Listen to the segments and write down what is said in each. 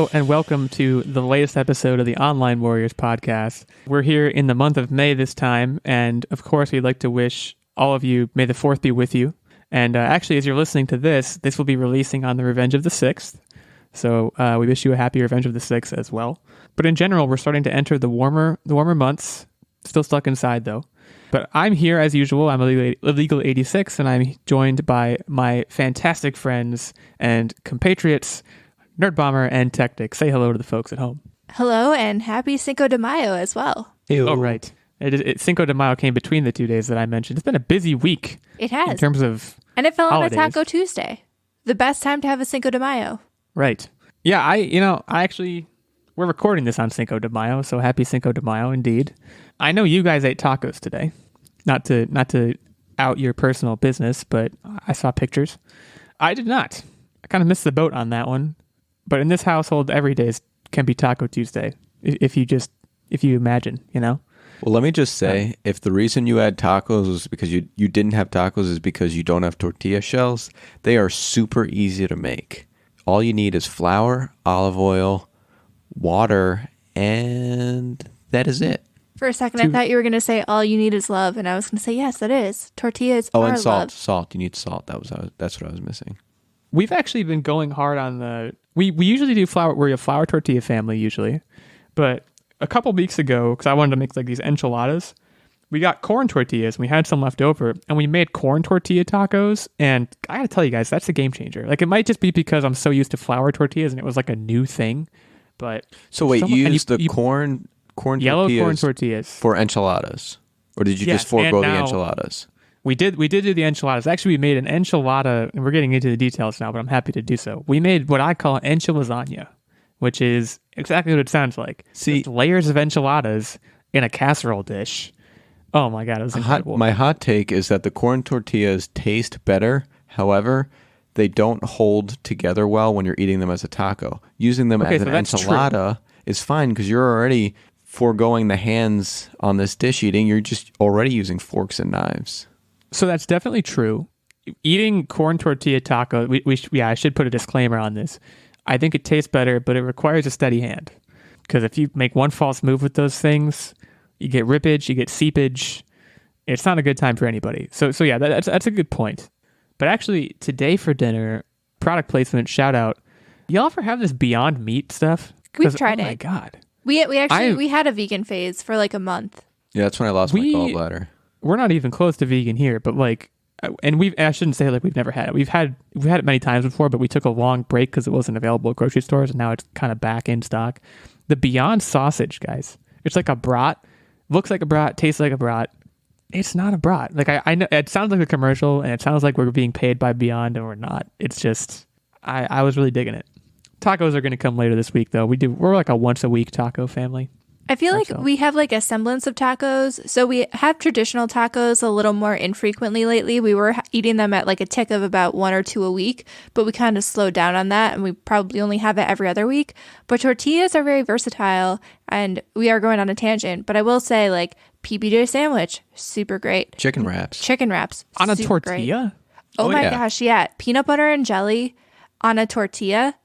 Hello and welcome to the latest episode of the Online Warriors podcast. We're here in the month of May this time, and of course we'd like to wish all of you, may the 4th be with you. And actually, as you're listening to this will be releasing on the Revenge of the 6th. So we wish you a happy Revenge of the 6th as well. But in general, we're starting to enter the warmer months. Still stuck inside though. But I'm here as usual. I'm Illeagle 86, and I'm joined by my fantastic friends and compatriots, Nerdbomber and Techtic. Say hello to the folks at home. Hello, and happy Cinco de Mayo as well. Ew. Oh, right. Cinco de Mayo came between the 2 days that I mentioned. It's been a busy week. It has. In terms of And it fell holidays. on a Taco Tuesday. The best time to have a Cinco de Mayo. Right. Yeah, we're recording this on Cinco de Mayo, so happy Cinco de Mayo indeed. I know you guys ate tacos today. Not to out your personal business, but I saw pictures. I did not. I kind of missed the boat on that one. But in this household, every day can be Taco Tuesday, if you imagine, you know? Well, let me just say, if the reason you had tacos was because you didn't have tacos is because you don't have tortilla shells, they are super easy to make. All you need is flour, olive oil, water, and that is it. For a second, I thought you were going to say all you need is love, and I was going to say, yes, that is. Tortillas are and salt. love. Salt. You need salt. That's what I was missing. We've actually been going hard on the... We usually do flour. We're a flour tortilla family usually. But a couple weeks ago, because I wanted to make like these enchiladas, we got corn tortillas and we had some left over, and we made corn tortilla tacos. And I gotta tell you guys, that's a game changer. Like, it might just be because I'm so used to flour tortillas and it was like a new thing. But so wait, you used the corn yellow tortillas corn tortillas for enchiladas, or did you just forego the enchiladas? We did do the enchiladas. Actually, we made an enchilada, and we're getting into the details now, but I'm happy to do so. We made what I call enchilasagna, which is exactly what it sounds like. See, just layers of enchiladas in a casserole dish. Oh my God, it was incredible. My hot take is that the corn tortillas taste better. However, they don't hold together well when you're eating them as a taco. Using them as an enchilada is fine because you're already foregoing the hands on this dish eating. You're just already using forks and knives. So that's definitely true. Eating corn tortilla taco, I should put a disclaimer on this. I think it tastes better, but it requires a steady hand. Because if you make one false move with those things, you get rippage, you get seepage. It's not a good time for anybody. So yeah, that's a good point. But actually, today for dinner, product placement, shout out. Y'all ever have this Beyond Meat stuff? We've tried it. Oh my God. We had a vegan phase for like a month. Yeah, that's when I lost my gallbladder. We're not even close to vegan here, but like, and I shouldn't say like we've never had it. We've had it many times before, but we took a long break because it wasn't available at grocery stores, and now it's kind of back in stock. The Beyond sausage, guys. It's like a brat. Looks like a brat, tastes like a brat. It's not a brat. Like I know it sounds like a commercial, and it sounds like we're being paid by Beyond, and we're not. It's just I was really digging it. Tacos are going to come later this week, though. We're like a once a week taco family. I feel like we have like a semblance of tacos. So we have traditional tacos a little more infrequently lately. We were eating them at like a tick of about 1 or 2 a week, but we kind of slowed down on that, and we probably only have it every other week. But tortillas are very versatile, and we are going on a tangent. But I will say, like, PBJ sandwich, super great. Chicken wraps. On a tortilla? Great. Oh my gosh, yeah. Peanut butter and jelly on a tortilla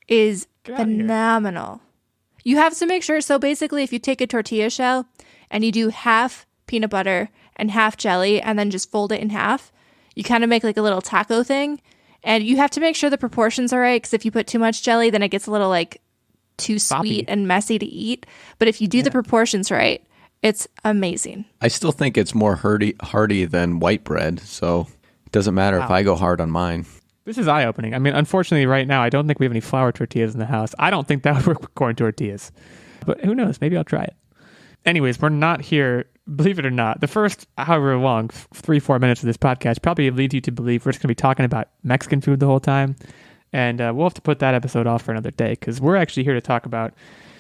is phenomenal. You have to make sure. So basically, if you take a tortilla shell and you do half peanut butter and half jelly and then just fold it in half, you kind of make like a little taco thing. And you have to make sure the proportions are right, because if you put too much jelly, then it gets a little like too sweet and messy to eat. But if you do the proportions right, it's amazing. I still think it's more hearty than white bread, so it doesn't matter if I go hard on mine. This is eye-opening. I mean, unfortunately, right now, I don't think we have any flour tortillas in the house. I don't think that would work with corn tortillas. But who knows? Maybe I'll try it. Anyways, we're not here, believe it or not. The first, however long, 3-4 minutes of this podcast probably leads you to believe we're just going to be talking about Mexican food the whole time. And we'll have to put that episode off for another day, because we're actually here to talk about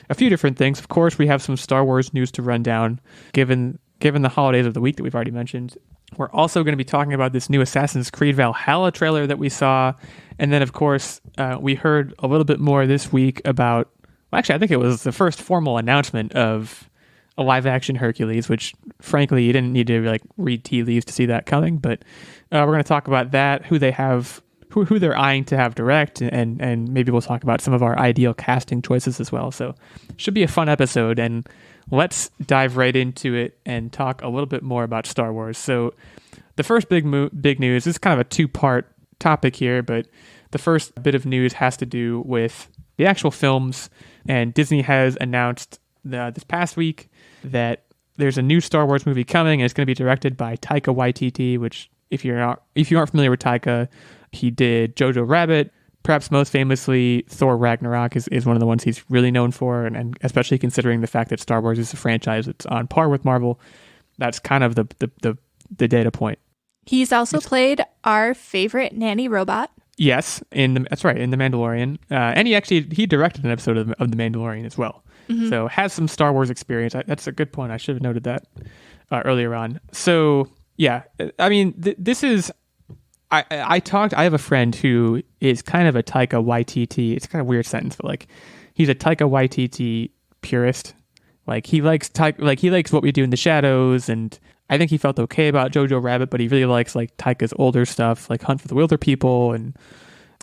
a few different things. Of course, we have some Star Wars news to run down, given the holidays of the week that we've already mentioned. We're also going to be talking about this new Assassin's Creed Valhalla trailer that we saw. And then, of course, we heard a little bit more this week about... Well, actually, I think it was the first formal announcement of a live-action Hercules, which, frankly, you didn't need to like read tea leaves to see that coming. But we're going to talk about that, who who they're eyeing to have direct, and maybe we'll talk about some of our ideal casting choices as well. So should be a fun episode, and let's dive right into it and talk a little bit more about Star Wars. So the first big news, this is kind of a two-part topic here, but the first bit of news has to do with the actual films, and Disney has announced this past week that there's a new Star Wars movie coming, and it's going to be directed by Taika Waititi, which if you aren't familiar with Taika, he did Jojo Rabbit. Perhaps most famously, Thor Ragnarok is one of the ones he's really known for, and especially considering the fact that Star Wars is a franchise that's on par with Marvel, that's kind of the data point. He's also played our favorite nanny robot. Yes, that's right, in The Mandalorian. And he directed an episode of The Mandalorian as well. Mm-hmm. So has some Star Wars experience. That's a good point. I should have noted that earlier on. So yeah, I mean, this is... I have a friend who is kind of a Taika Waititi. It's kind of a weird sentence, but like he's a Taika Waititi purist. Like he likes what we do in the shadows, and I think he felt okay about Jojo Rabbit, but he really likes like Taika's older stuff, like Hunt for the Wilder People and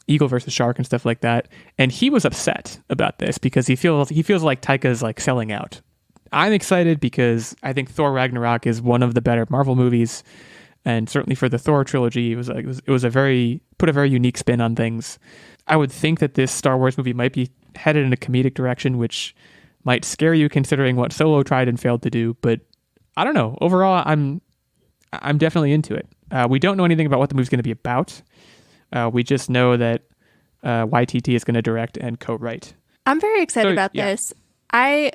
Eagle versus Shark and stuff like that. And he was upset about this because he feels like Taika's like selling out. I'm excited because I think Thor Ragnarok is one of the better Marvel movies. And certainly for the Thor trilogy, it was a very unique spin on things. I would think that this Star Wars movie might be headed in a comedic direction, which might scare you considering what Solo tried and failed to do. But I don't know. Overall, I'm definitely into it. We don't know anything about what the movie's going to be about. We just know that YTT is going to direct and co-write. I'm very excited about this. I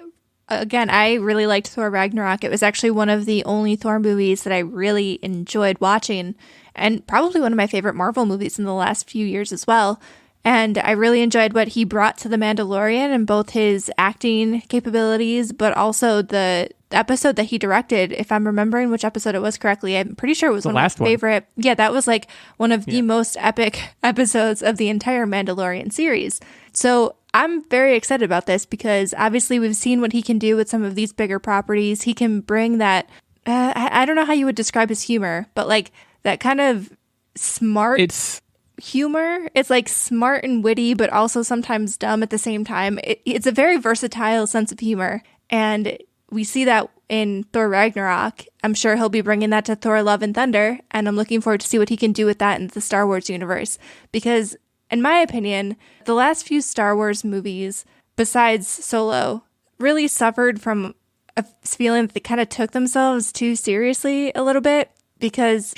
really liked Thor Ragnarok. It was actually one of the only Thor movies that I really enjoyed watching, and probably one of my favorite Marvel movies in the last few years as well. And I really enjoyed what he brought to The Mandalorian and both his acting capabilities, but also the episode that he directed. If I'm remembering which episode it was correctly, I'm pretty sure it was one of my favorite. Yeah, that was like one of the most epic episodes of the entire Mandalorian series. So I'm very excited about this because obviously we've seen what he can do with some of these bigger properties. He can bring that, I don't know how you would describe his humor, but like that kind of smart humor. It's like smart and witty, but also sometimes dumb at the same time. It's a very versatile sense of humor. And we see that in Thor Ragnarok. I'm sure he'll be bringing that to Thor Love and Thunder. And I'm looking forward to see what he can do with that in the Star Wars universe. Because in my opinion, the last few Star Wars movies, besides Solo, really suffered from a feeling that they kind of took themselves too seriously a little bit. Because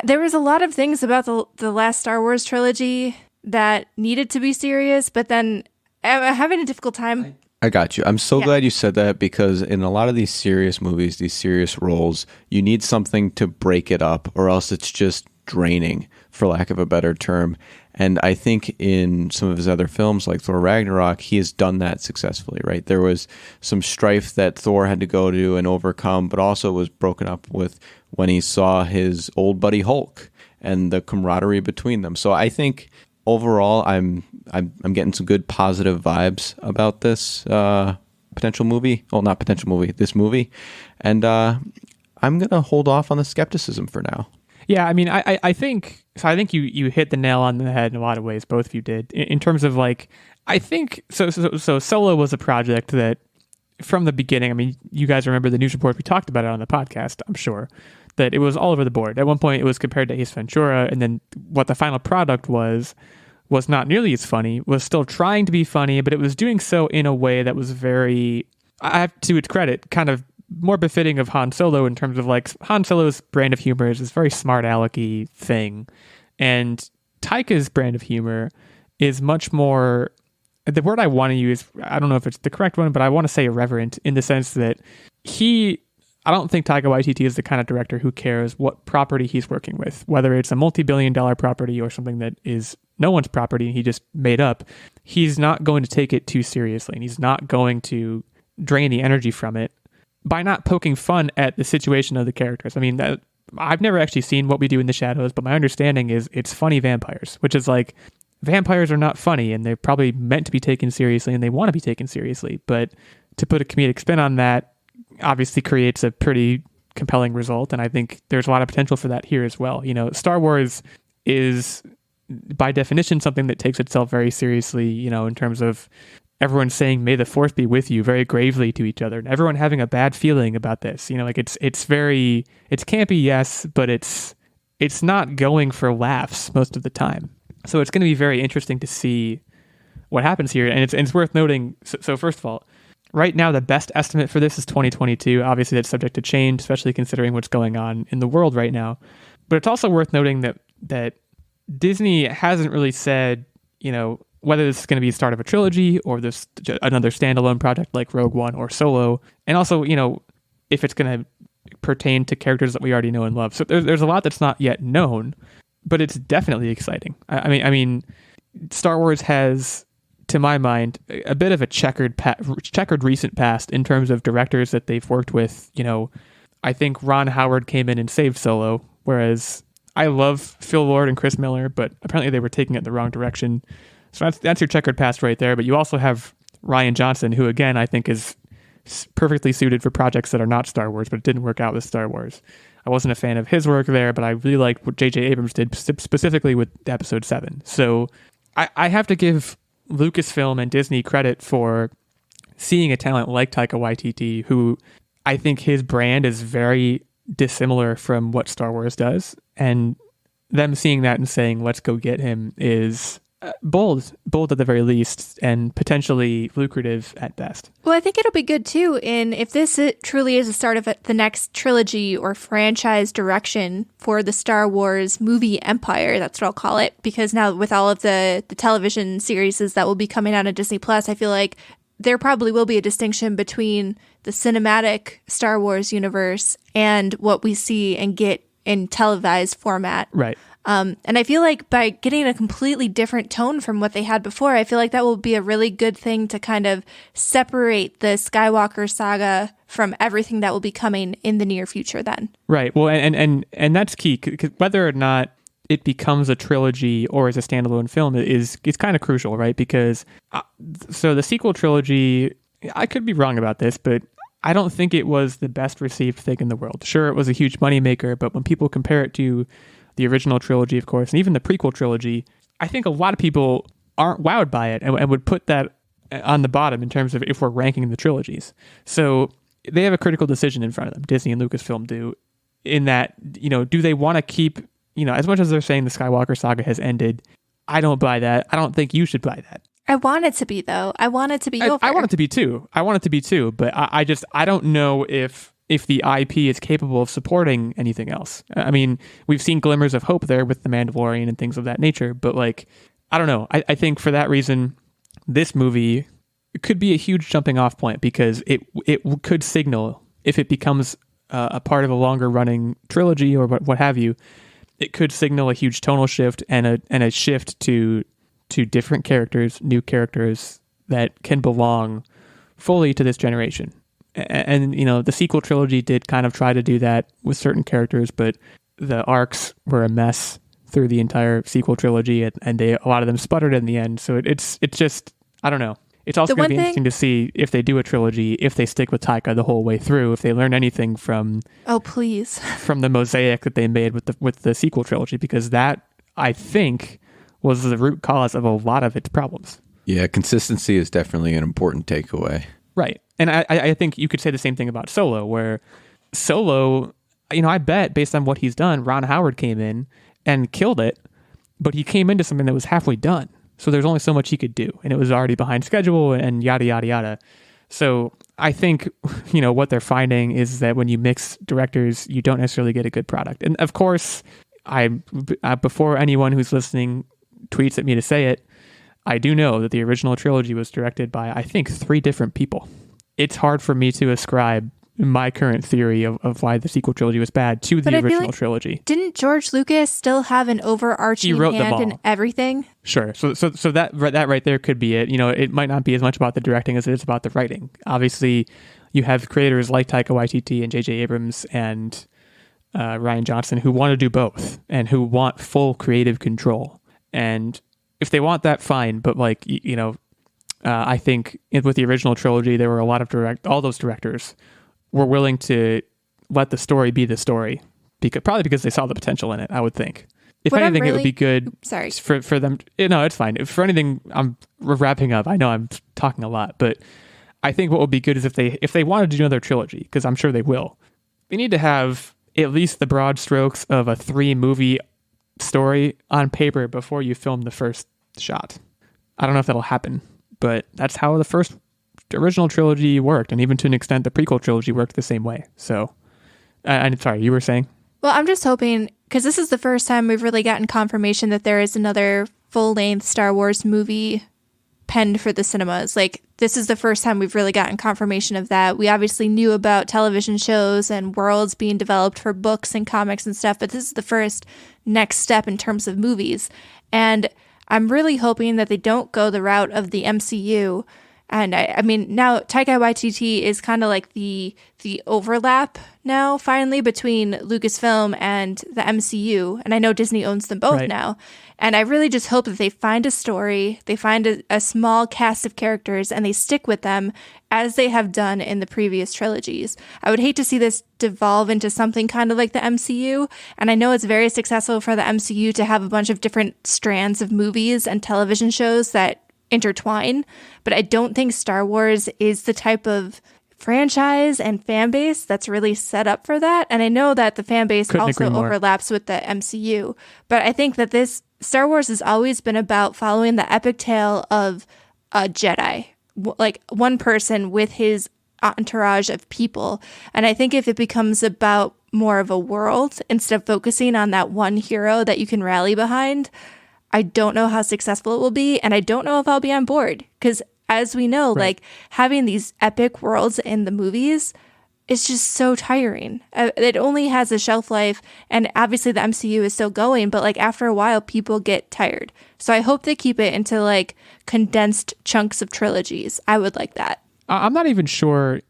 there was a lot of things about the last Star Wars trilogy that needed to be serious, but then I'm having a difficult time. I got you. I'm so glad you said that, because in a lot of these serious movies, these serious roles, you need something to break it up, or else it's just draining, for lack of a better term. And I think in some of his other films, like Thor Ragnarok, he has done that successfully, right? There was some strife that Thor had to go to and overcome, but also was broken up with when he saw his old buddy Hulk and the camaraderie between them. So I think overall, I'm getting some good positive vibes about this potential movie. Well, not potential movie, this movie. And I'm going to hold off on the skepticism for now. Yeah, I mean, I think you hit the nail on the head in a lot of ways. Both of you did. In terms of like, I think so Solo was a project that from the beginning, I mean, you guys remember the news report, we talked about it on the podcast, I'm sure, that it was all over the board. At one point it was compared to Ace Ventura, and then what the final product was not nearly as funny, was still trying to be funny, but it was doing so in a way that was very, I have to its credit, kind of more befitting of Han Solo, in terms of like Han Solo's brand of humor is this very smart alecky thing, and Taika's brand of humor is much more, the word I want to use, I don't know if it's the correct one, but I want to say irreverent, in the sense that I don't think Taika Waititi is the kind of director who cares what property he's working with, whether it's a multi-billion-dollar property or something that is no one's property and he just made up. He's not going to take it too seriously, and he's not going to drain the energy from it by not poking fun at the situation of the characters. I mean, I've never actually seen What We Do in the Shadows, but my understanding is it's funny vampires, which is like, vampires are not funny, and they're probably meant to be taken seriously, and they want to be taken seriously. But to put a comedic spin on that obviously creates a pretty compelling result, and I think there's a lot of potential for that here as well. You know, Star Wars is by definition something that takes itself very seriously, you know, in terms of everyone saying "May the Fourth be with you" very gravely to each other, and everyone having a bad feeling about this. You know, like it's campy, yes, but it's not going for laughs most of the time. So it's going to be very interesting to see what happens here, and it's worth noting. So first of all, right now the best estimate for this is 2022. Obviously, that's subject to change, especially considering what's going on in the world right now. But it's also worth noting that Disney hasn't really said, you know, whether this is going to be the start of a trilogy or this another standalone project like Rogue One or Solo, and also, you know, if it's going to pertain to characters that we already know and love. So there's a lot that's not yet known, but it's definitely exciting. I mean, Star Wars has, to my mind, a bit of a checkered recent past in terms of directors that they've worked with. You know, I think Ron Howard came in and saved Solo, whereas I love Phil Lord and Chris Miller, but apparently they were taking it in the wrong direction. So that's your checkered past right there. But you also have Rian Johnson, who again I think is perfectly suited for projects that are not Star Wars, but it didn't work out with Star Wars. I wasn't a fan of his work there, but I really liked what J.J. Abrams did specifically with Episode 7. So I have to give Lucasfilm and Disney credit for seeing a talent like Taika Waititi, who I think his brand is very dissimilar from what Star Wars does, and them seeing that and saying let's go get him is bold at the very least, and potentially lucrative at best. Well, I think it'll be good too if this truly is the start of the next trilogy or franchise direction for the Star Wars movie empire. That's what I'll call it, because now with all of the television series that will be coming out on Disney Plus, I feel like there probably will be a distinction between the cinematic Star Wars universe and what we see and get in televised format. Right. And I feel like by getting a completely different tone from what they had before, I feel like that will be a really good thing to kind of separate the Skywalker saga from everything that will be coming in the near future then. Right. Well, and that's key, because whether or not it becomes a trilogy or is a standalone film is kind of crucial, right? Because so the sequel trilogy, I could be wrong about this, but I don't think it was the best received thing in the world. Sure, it was a huge moneymaker, but when people compare it to the original trilogy, of course, and even the prequel trilogy, I think a lot of people aren't wowed by it and would put that on the bottom in terms of if we're ranking the trilogies. So they have a critical decision in front of them, Disney and Lucasfilm do, in that, you know, do they want to keep, you know, as much as they're saying the Skywalker saga has ended, I don't buy that. I don't think you should buy that. I want it to be, though. I want it to be over. I want it to be too. But I don't know if the IP is capable of supporting anything else. I mean, we've seen glimmers of hope there with The Mandalorian and things of that nature, but like, I don't know. I think for that reason, this movie could be a huge jumping off point, because it could signal, if it becomes a part of a longer running trilogy or what have you, it could signal a huge tonal shift and a shift to different characters, new characters that can belong fully to this generation. And, you know, the sequel trilogy did kind of try to do that with certain characters, but the arcs were a mess through the entire sequel trilogy, and a lot of them sputtered in the end. So it's just, I don't know. It's also going to be interesting to see if they do a trilogy, if they stick with Taika the whole way through, if they learn anything from from the mosaic that they made with the sequel trilogy, because that, I think, was the root cause of a lot of its problems. Yeah, consistency is definitely an important takeaway. Right. And I think you could say the same thing about Solo, where Solo, you know, I bet based on what he's done, Ron Howard came in and killed it, but he came into something that was halfway done. So there's only so much he could do, and it was already behind schedule and yada, yada, yada. So I think, you know, what they're finding is that when you mix directors, you don't necessarily get a good product. And of course, before anyone who's listening tweets at me to say it, I do know that the original trilogy was directed by, I think, 3 different people. It's hard for me to ascribe my current theory of why the sequel trilogy was bad to the original trilogy. Didn't George Lucas still have an overarching hand in everything? Sure. So that right there could be it. You know, it might not be as much about the directing as it is about the writing. Obviously, you have creators like Taika Waititi and J.J. Abrams and Rian Johnson who want to do both and who want full creative control. And if they want that, fine. But like, you know, I think with the original trilogy, there were a lot of all those directors were willing to let the story be the story, probably because they saw the potential in it, I would think. if anything, it would be good. Sorry. For them. No, it's fine. For anything, we're wrapping up. I know I'm talking a lot, but I think what would be good is if they wanted to do another trilogy, because I'm sure they will. They need to have at least the broad strokes of a 3-movie story on paper before you film the first shot. I don't know if that'll happen, but that's how the first original trilogy worked, and even to an extent, the prequel trilogy worked the same way. So, I'm sorry, you were saying? Well, I'm just hoping, because this is the first time we've really gotten confirmation that there is another full-length Star Wars movie penned for the cinemas. Like, this is the first time we've really gotten confirmation of that. We obviously knew about television shows and worlds being developed for books and comics and stuff, but this is the first next step in terms of movies. And I'm really hoping that they don't go the route of the MCU. And I mean, now Taika Waititi is kind of like the overlap now, finally, between Lucasfilm and the MCU. And I know Disney owns them both now. And I really just hope that they find a story, they find a small cast of characters, and they stick with them as they have done in the previous trilogies. I would hate to see this devolve into something kind of like the MCU. And I know it's very successful for the MCU to have a bunch of different strands of movies and television shows that intertwine, but I don't think Star Wars is the type of franchise and fan base that's really set up for that. And I know that the fan base also overlaps with the MCU, but I think that this Star Wars has always been about following the epic tale of a Jedi, like one person with his entourage of people. And I think if it becomes about more of a world instead of focusing on that one hero that you can rally behind, I don't know how successful it will be, and I don't know if I'll be on board, because as we know, like, having these epic worlds in the movies is just so tiring. It only has a shelf life, and obviously the MCU is still going, but like after a while, people get tired. So I hope they keep it into like condensed chunks of trilogies. I would like that. I'm not even sure,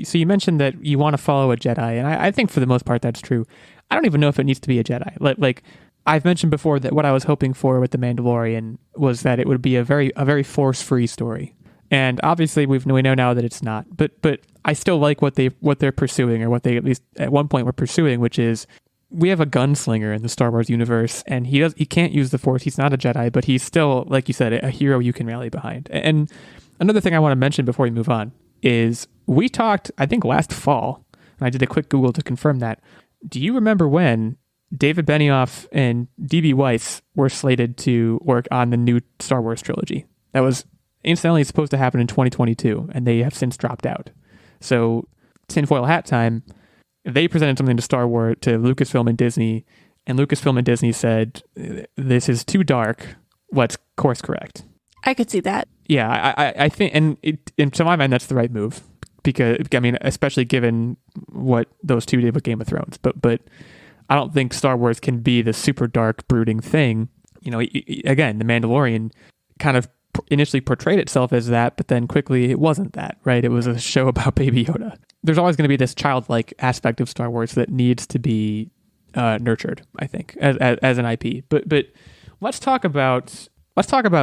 so you mentioned that you want to follow a Jedi, and I think for the most part that's true. I don't even know if it needs to be a Jedi. Like I've mentioned before that what I was hoping for with The Mandalorian was that it would be a very force-free story. And obviously we know now that it's not. But I still like what they're pursuing, or what they at least at one point were pursuing, which is we have a gunslinger in the Star Wars universe, and he can't use the Force. He's not a Jedi, but he's still, like you said, a hero you can rally behind. And another thing I want to mention before we move on is we talked, I think last fall, and I did a quick Google to confirm that. Do you remember when David Benioff and D.B. Weiss were slated to work on the new Star Wars trilogy? That was incidentally supposed to happen in 2022, and they have since dropped out. So, tinfoil hat time, they presented something to Lucasfilm and Disney, and Lucasfilm and Disney said, this is too dark, let's course correct. I could see that. Yeah, I think, and to my mind, that's the right move, because, I mean, especially given what those two did with Game of Thrones, but I don't think Star Wars can be the super dark, brooding thing. Again, The Mandalorian kind of initially portrayed itself as that, but then quickly it wasn't that, right? It was a show about Baby Yoda. There's always going to be this childlike aspect of Star Wars that needs to be nurtured, I think, as an IP. But let's talk about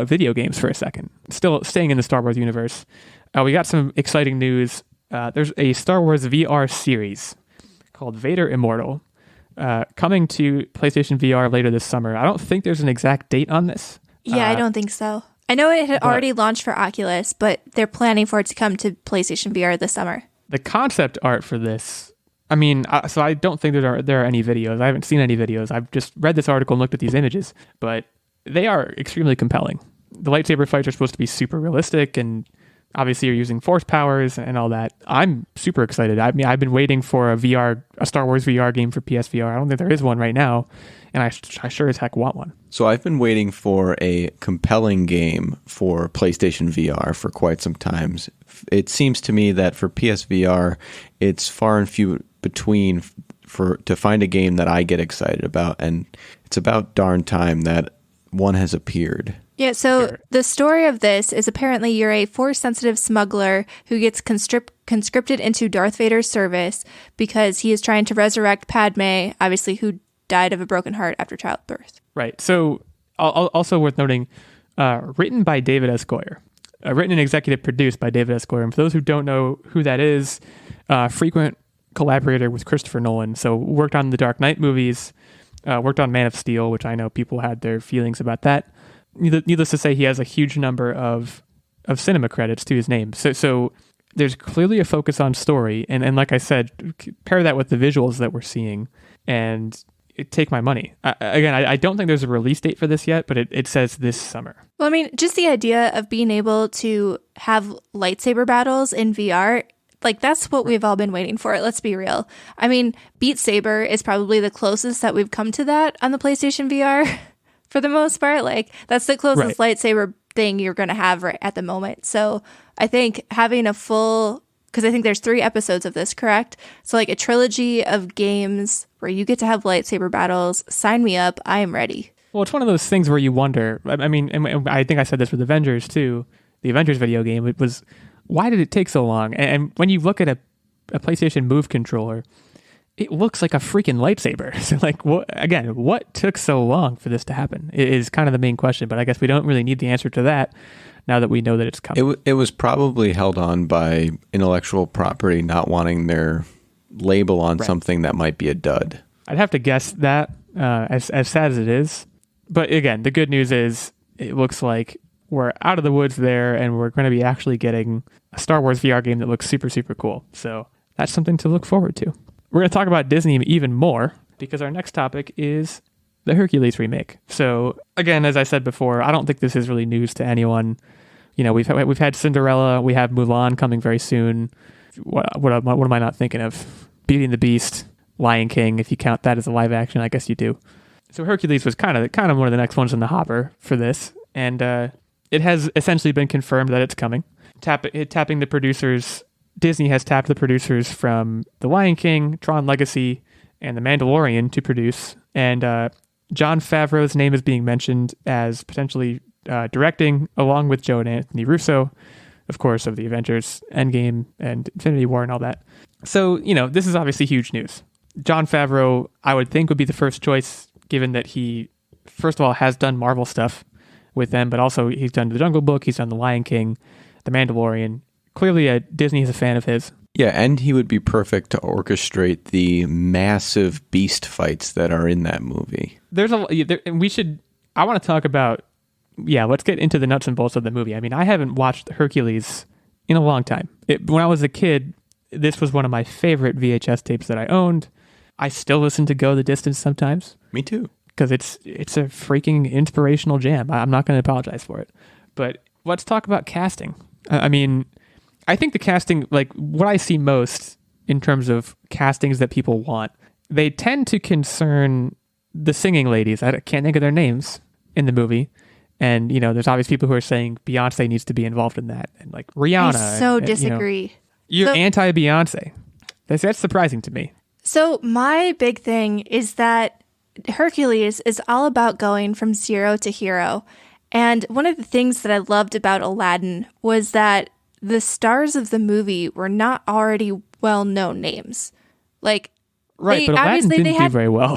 video games for a second. Still staying in the Star Wars universe, we got some exciting news. There's a Star Wars VR series called Vader Immortal, coming to PlayStation VR later this summer. I don't think there's an exact date on this. Yeah, I don't think so. I know it had already launched for Oculus, but they're planning for it to come to PlayStation VR this summer. The concept art for this, I mean, so I don't think there are any videos. I haven't seen any videos. I've just read this article and looked at these images, but they are extremely compelling. The lightsaber fights are supposed to be super realistic, and obviously you're using force powers and all that. I'm super excited. I mean, I've been waiting for a Star Wars VR game for PSVR. I don't think there is one right now, and I sure as heck want one. So I've been waiting for a compelling game for PlayStation VR for quite some time. It seems to me that for PSVR, it's far and few between to find a game that I get excited about, and it's about darn time that one has appeared. Yeah, so the story of this is apparently you're a Force-sensitive smuggler who gets conscripted into Darth Vader's service because he is trying to resurrect Padme, obviously, who died of a broken heart after childbirth. Right. So, also worth noting, written by David S. Goyer. Written and executive produced by David S. Goyer. And for those who don't know who that is, frequent collaborator with Christopher Nolan. So, worked on the Dark Knight movies, worked on Man of Steel, which I know people had their feelings about that. Needless to say, he has a huge number of cinema credits to his name. So there's clearly a focus on story. And like I said, pair that with the visuals that we're seeing and take my money. I don't think there's a release date for this yet, but it says this summer. Well, I mean, just the idea of being able to have lightsaber battles in VR, like that's what we've all been waiting for. Let's be real. I mean, Beat Saber is probably the closest that we've come to that on the PlayStation VR for the most part. Like that's the closest lightsaber thing you're going to have right at the moment. So I think having a full, because I think there's 3 episodes of this, correct? So like a trilogy of games where you get to have lightsaber battles, sign me up. I am ready. Well, it's one of those things where you wonder, I mean, and I think I said this with Avengers too, the Avengers video game, it was, why did it take so long? And when you look at a PlayStation Move controller, it looks like a freaking lightsaber. So like, what took so long for this to happen? It is kind of the main question, but I guess we don't really need the answer to that now that we know that it's coming. It was probably held on by intellectual property not wanting their label on something that might be a dud. I'd have to guess that, as sad as it is. But again, the good news is it looks like we're out of the woods there and we're going to be actually getting a Star Wars VR game that looks super, super cool. So that's something to look forward to. We're going to talk about Disney even more because our next topic is the Hercules remake. So again, as I said before, I don't think this is really news to anyone. You know, we've had Cinderella, we have Mulan coming very soon. What am I not thinking of? Beauty and the Beast, Lion King, if you count that as a live action, I guess you do. So Hercules was kind of one of the next ones in the hopper for this, and it has essentially been confirmed that it's coming. Tapping the producers, Disney has tapped the producers from The Lion King, Tron Legacy, and The Mandalorian to produce, and Jon Favreau's name is being mentioned as potentially directing, along with Joe and Anthony Russo, of course, of the Avengers, Endgame, and Infinity War and all that. So, you know, this is obviously huge news. Jon Favreau, I would think, would be the first choice, given that he, first of all, has done Marvel stuff with them, but also he's done The Jungle Book, he's done The Lion King, The Mandalorian. Clearly, Disney is a fan of his. Yeah, and he would be perfect to orchestrate the massive beast fights that are in that movie. I want to talk about, let's get into the nuts and bolts of the movie. I mean, I haven't watched Hercules in a long time. When I was a kid, this was one of my favorite VHS tapes that I owned. I still listen to Go the Distance sometimes. Me too. Because it's a freaking inspirational jam. I'm not going to apologize for it. But let's talk about casting. I mean, I think the casting, like what I see most in terms of castings that people want, they tend to concern the singing ladies. I can't think of their names in the movie. And, you know, there's obviously people who are saying Beyonce needs to be involved in that. And like Rihanna. I so disagree. You're anti-Beyonce. That's surprising to me. So my big thing is that Hercules is all about going from zero to hero. And one of the things that I loved about Aladdin was that the stars of the movie were not already well-known names. Like, right, but Aladdin didn't do very well.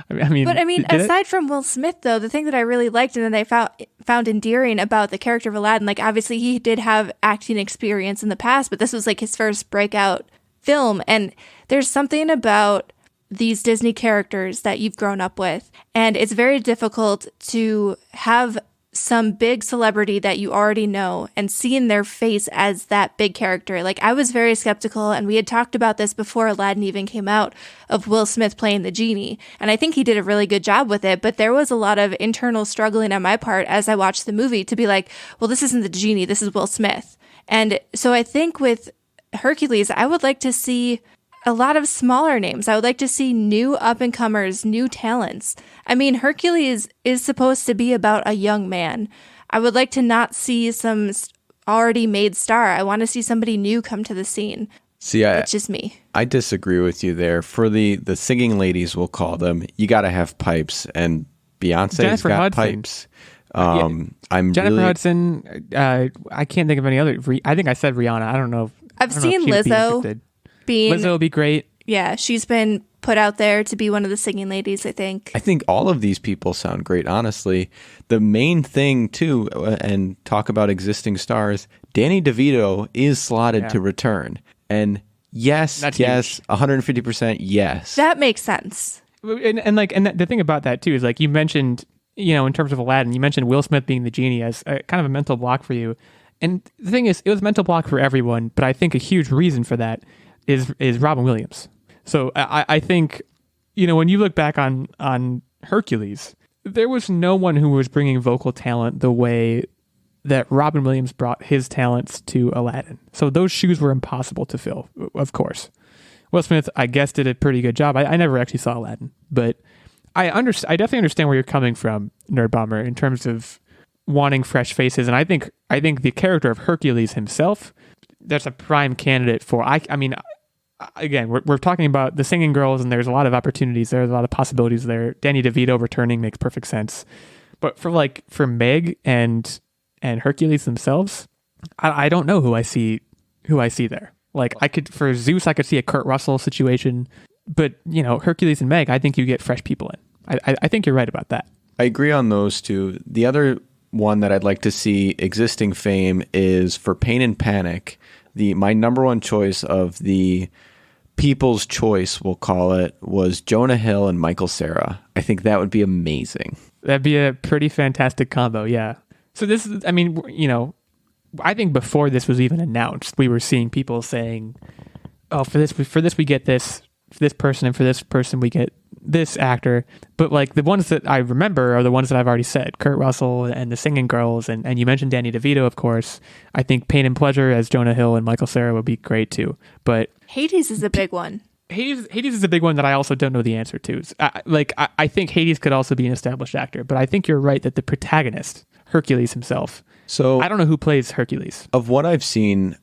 Aside from Will Smith, though, the thing that I really liked and that I found endearing about the character of Aladdin, like obviously he did have acting experience in the past, but this was like his first breakout film. And there's something about these Disney characters that you've grown up with, and it's very difficult to have some big celebrity that you already know and seeing their face as that big character. Like I was very skeptical, and we had talked about this before Aladdin even came out, of Will Smith playing the genie. And I think he did a really good job with it, but there was a lot of internal struggling on my part as I watched the movie to be like, well, this isn't the genie, this is Will Smith. And so I think with Hercules, I would like to see a lot of smaller names. I would like to see new up-and-comers, new talents. I mean, Hercules is supposed to be about a young man. I would like to not see some already made star. I want to see somebody new come to the scene. See, it's just me. I disagree with you there. For the singing ladies, we'll call them, you got to have pipes, and Beyonce's got Hudson. Pipes. Jennifer Hudson. I can't think of any other. I think I said Rihanna. I don't know. I've seen Lizzo. Lizzo will be great. Yeah, she's been put out there to be one of the singing ladies, I think. I think all of these people sound great, honestly. The main thing, too, and talk about existing stars, Danny DeVito is slotted to return. And yes, 150% yes. That makes sense. And the thing about that too is like you mentioned, in terms of Aladdin, you mentioned Will Smith being the genie as kind of a mental block for you. And the thing is, it was a mental block for everyone, but I think a huge reason for that is Robin Williams. So I think, when you look back on Hercules, there was no one who was bringing vocal talent the way that Robin Williams brought his talents to Aladdin. So those shoes were impossible to fill, of course. Will Smith, I guess, did a pretty good job. I never actually saw Aladdin, but I definitely understand where you're coming from, Nerdbomber, in terms of wanting fresh faces. And I think the character of Hercules himself, that's a prime candidate for. I mean, again, we're talking about the singing girls, and there's a lot of opportunities. There's a lot of possibilities there. Danny DeVito returning makes perfect sense. But for Meg and Hercules themselves, I don't know who I see there. Like for Zeus, I could see a Kurt Russell situation, but Hercules and Meg, I think you get fresh people in. I think you're right about that. I agree on those two. The other one that I'd like to see existing fame is for Pain and Panic. My number one choice of the people's choice, we'll call it, was Jonah Hill and Michael Cera. I think that would be amazing. That'd be a pretty fantastic combo, yeah. So this is, I think before this was even announced, we were seeing people saying, "Oh, for this we get this person, and for this person we get this actor." But like the ones that I remember are the ones that I've already said: Kurt Russell and the singing girls, and you mentioned Danny DeVito, of course. I think Pain and Pleasure as Jonah Hill and Michael Cera would be great too. But Hades is a big one. Hades is a big one that I also don't know the answer to. I think Hades could also be an established actor, but I think you're right that the protagonist, Hercules himself. So I don't know who plays Hercules. Of what I've seen,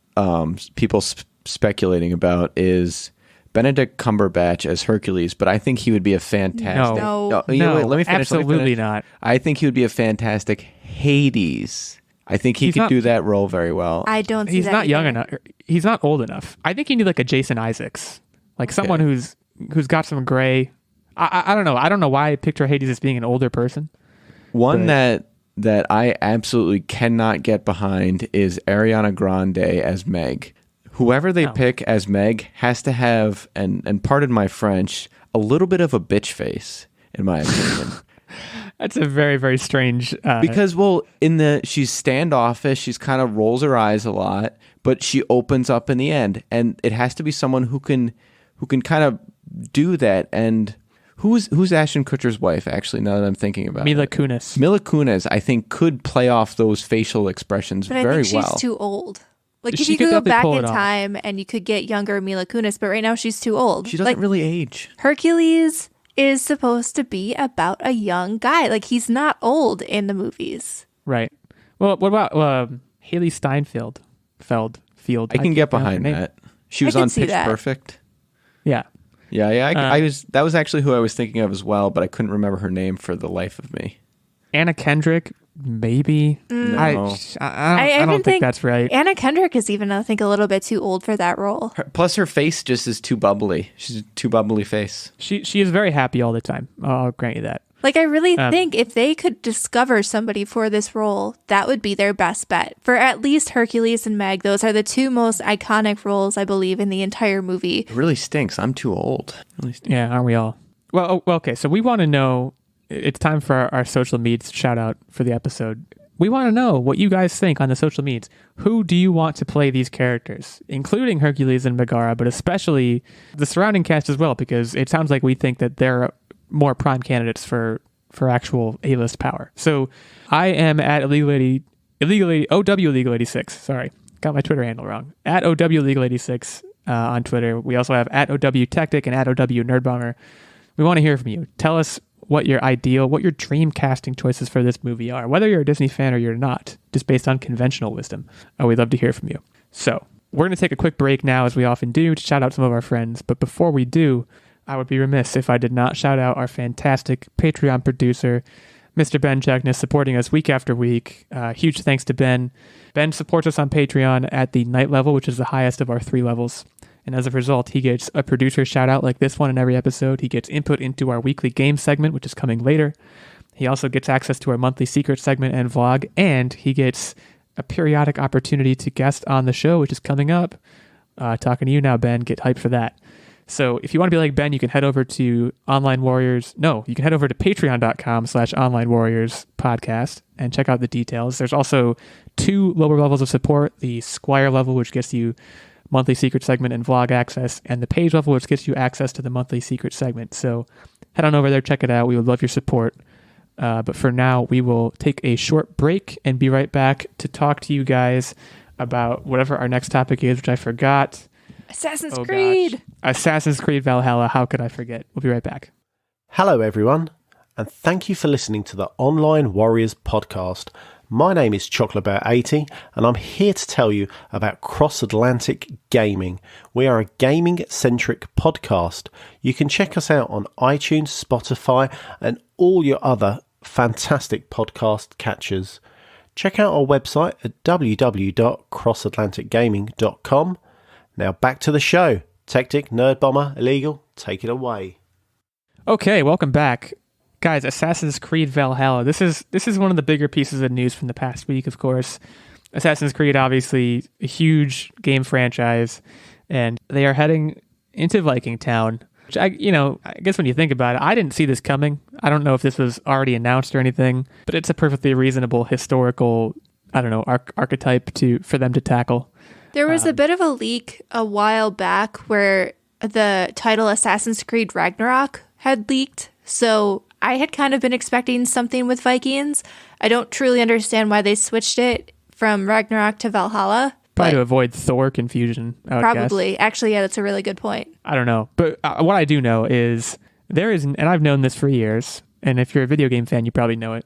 people speculating about is Benedict Cumberbatch as Hercules, but I think he would be a fantastic. No, let me finish. Absolutely not. I think he would be a fantastic Hades. I think he could do that role very well. I don't. He's not young enough. He's not old enough. I think you need like a Jason Isaacs, like someone who's got some gray. I don't know. I don't know why I picture Hades as being an older person. One that I absolutely cannot get behind is Ariana Grande as Meg. Whoever they pick as Meg has to have, and pardon my French, a little bit of a bitch face, in my opinion. That's a very, very strange... because, she's standoffish, she's kind of rolls her eyes a lot, but she opens up in the end, and it has to be someone who can kind of do that. And who's Ashton Kutcher's wife, actually, now that I'm thinking about Mila it? Kunis. Mila Kunis, I think, could play off those facial expressions very well. But I think she's too old. Like, if you could go back in time and you could get younger Mila Kunis, but right now she's too old. She doesn't really age. Hercules is supposed to be about a young guy. Like, he's not old in the movies. Right. Well, what about Haley Steinfeld? I can get behind that. She was on Pitch Perfect. Yeah. Yeah. That was actually who I was thinking of as well, but I couldn't remember her name for the life of me. Anna Kendrick, maybe. No. I don't think that's right. Anna Kendrick is even, I think, a little bit too old for that role. Plus, her face just is too bubbly. She's a too bubbly face. She is very happy all the time. I'll grant you that. Like, I really think if they could discover somebody for this role, that would be their best bet. For at least Hercules and Meg, those are the two most iconic roles, I believe, in the entire movie. It really stinks. I'm too old. Yeah, aren't we all? Well, okay, so we want to know... It's time for our social medias shout out for the episode. We want to know what you guys think on the social medias. Who do you want to play these characters, including Hercules and Megara, but especially the surrounding cast as well, because it sounds like we think that they're more prime candidates for actual A-list power. So I am at OWLegal86. Sorry, got my Twitter handle wrong. At OWLegal86 on Twitter. We also have at OW Techtic and at OW Nerdbomber. We want to hear from you. Tell us what your dream casting choices for this movie are, whether you're a Disney fan or you're not, just based on conventional wisdom. We'd love to hear from you. So we're going to take a quick break now, as we often do, to shout out some of our friends. But before we do, I would be remiss if I did not shout out our fantastic Patreon producer, Mr. Ben Jagnes, supporting us week after week. Huge thanks to Ben. Ben supports us on Patreon at the night level, which is the highest of our 3 levels. And as a result, he gets a producer shout out like this one in every episode. He gets input into our weekly game segment, which is coming later. He also gets access to our monthly secret segment and vlog, and he gets a periodic opportunity to guest on the show, which is coming up. Talking to you now, Ben. Get hyped for that. So if you want to be like Ben, you can head over to you can head over to patreon.com/Online Warriors podcast and check out the details. There's also 2 lower levels of support, the Squire level, which gets you monthly secret segment and vlog access, and the Page level, which gets you access to the monthly secret segment. So head on over there, check it out. We would love your support. But for now, we will take a short break and be right back to talk to you guys about whatever our next topic is, which I forgot. Assassin's Creed. Gosh. Assassin's Creed Valhalla. How could I forget? We'll be right back. Hello, everyone, and thank you for listening to the Online Warriors podcast. My name is ChocolateBear80, and I'm here to tell you about Cross-Atlantic Gaming. We are a gaming-centric podcast. You can check us out on iTunes, Spotify, and all your other fantastic podcast catchers. Check out our website at www.crossatlanticgaming.com. Now back to the show. Techtic, Nerdbomber, Illeagle, take it away. Okay, welcome back. Guys, Assassin's Creed Valhalla. This is one of the bigger pieces of news from the past week, of course. Assassin's Creed, obviously, a huge game franchise, and they are heading into Viking Town. Which I guess when you think about it, I didn't see this coming. I don't know if this was already announced or anything, but it's a perfectly reasonable historical, archetype for them to tackle. There was a bit of a leak a while back where the title Assassin's Creed Ragnarok had leaked, so I had kind of been expecting something with Vikings. I don't truly understand why they switched it from Ragnarok to Valhalla. Probably to avoid Thor confusion, I would probably. guess. Actually, yeah, that's a really good point. I don't know. But what I do know is and I've known this for years, and if you're a video game fan, you probably know it,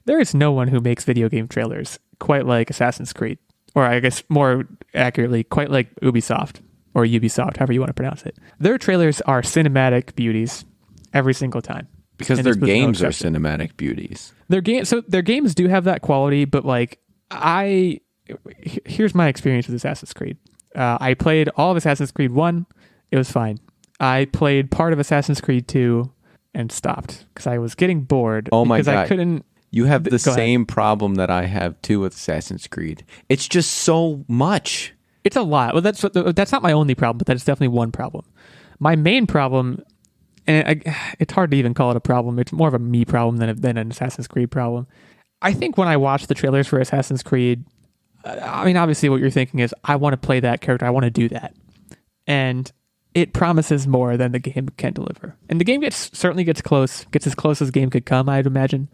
there is no one who makes video game trailers quite like Assassin's Creed. Or I guess more accurately, quite like Ubisoft, or Ubisoft, however you want to pronounce it. Their trailers are cinematic beauties every single time. Because their games are cinematic beauties. Their games do have that quality, but here's my experience with Assassin's Creed. I played all of Assassin's Creed 1. It was fine. I played part of Assassin's Creed 2 and stopped because I was getting bored. Oh my God. Because I couldn't... You have the same problem that I have too with Assassin's Creed. It's just so much. It's a lot. Well, that's not my only problem, but that's definitely one problem. My main problem, and it's hard to even call it a problem. It's more of a me problem than an Assassin's Creed problem. I think when I watch the trailers for Assassin's Creed, obviously what you're thinking is, I want to play that character. I want to do that. And it promises more than the game can deliver. And the game certainly gets as close as game could come, I'd imagine.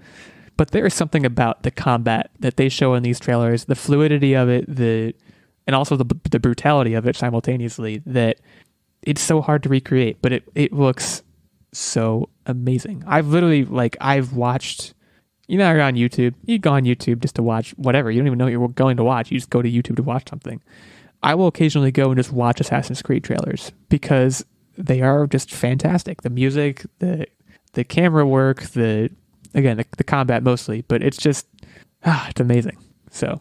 But there is something about the combat that they show in these trailers, the fluidity of it, and also the brutality of it simultaneously, that it's so hard to recreate, but it looks so amazing. I've watched, you're on YouTube. You go on YouTube just to watch whatever. You don't even know what you're going to watch. You just go to YouTube to watch something. I will occasionally go and just watch Assassin's Creed trailers because they are just fantastic. The music, the camera work, the combat mostly, but it's just, it's amazing. So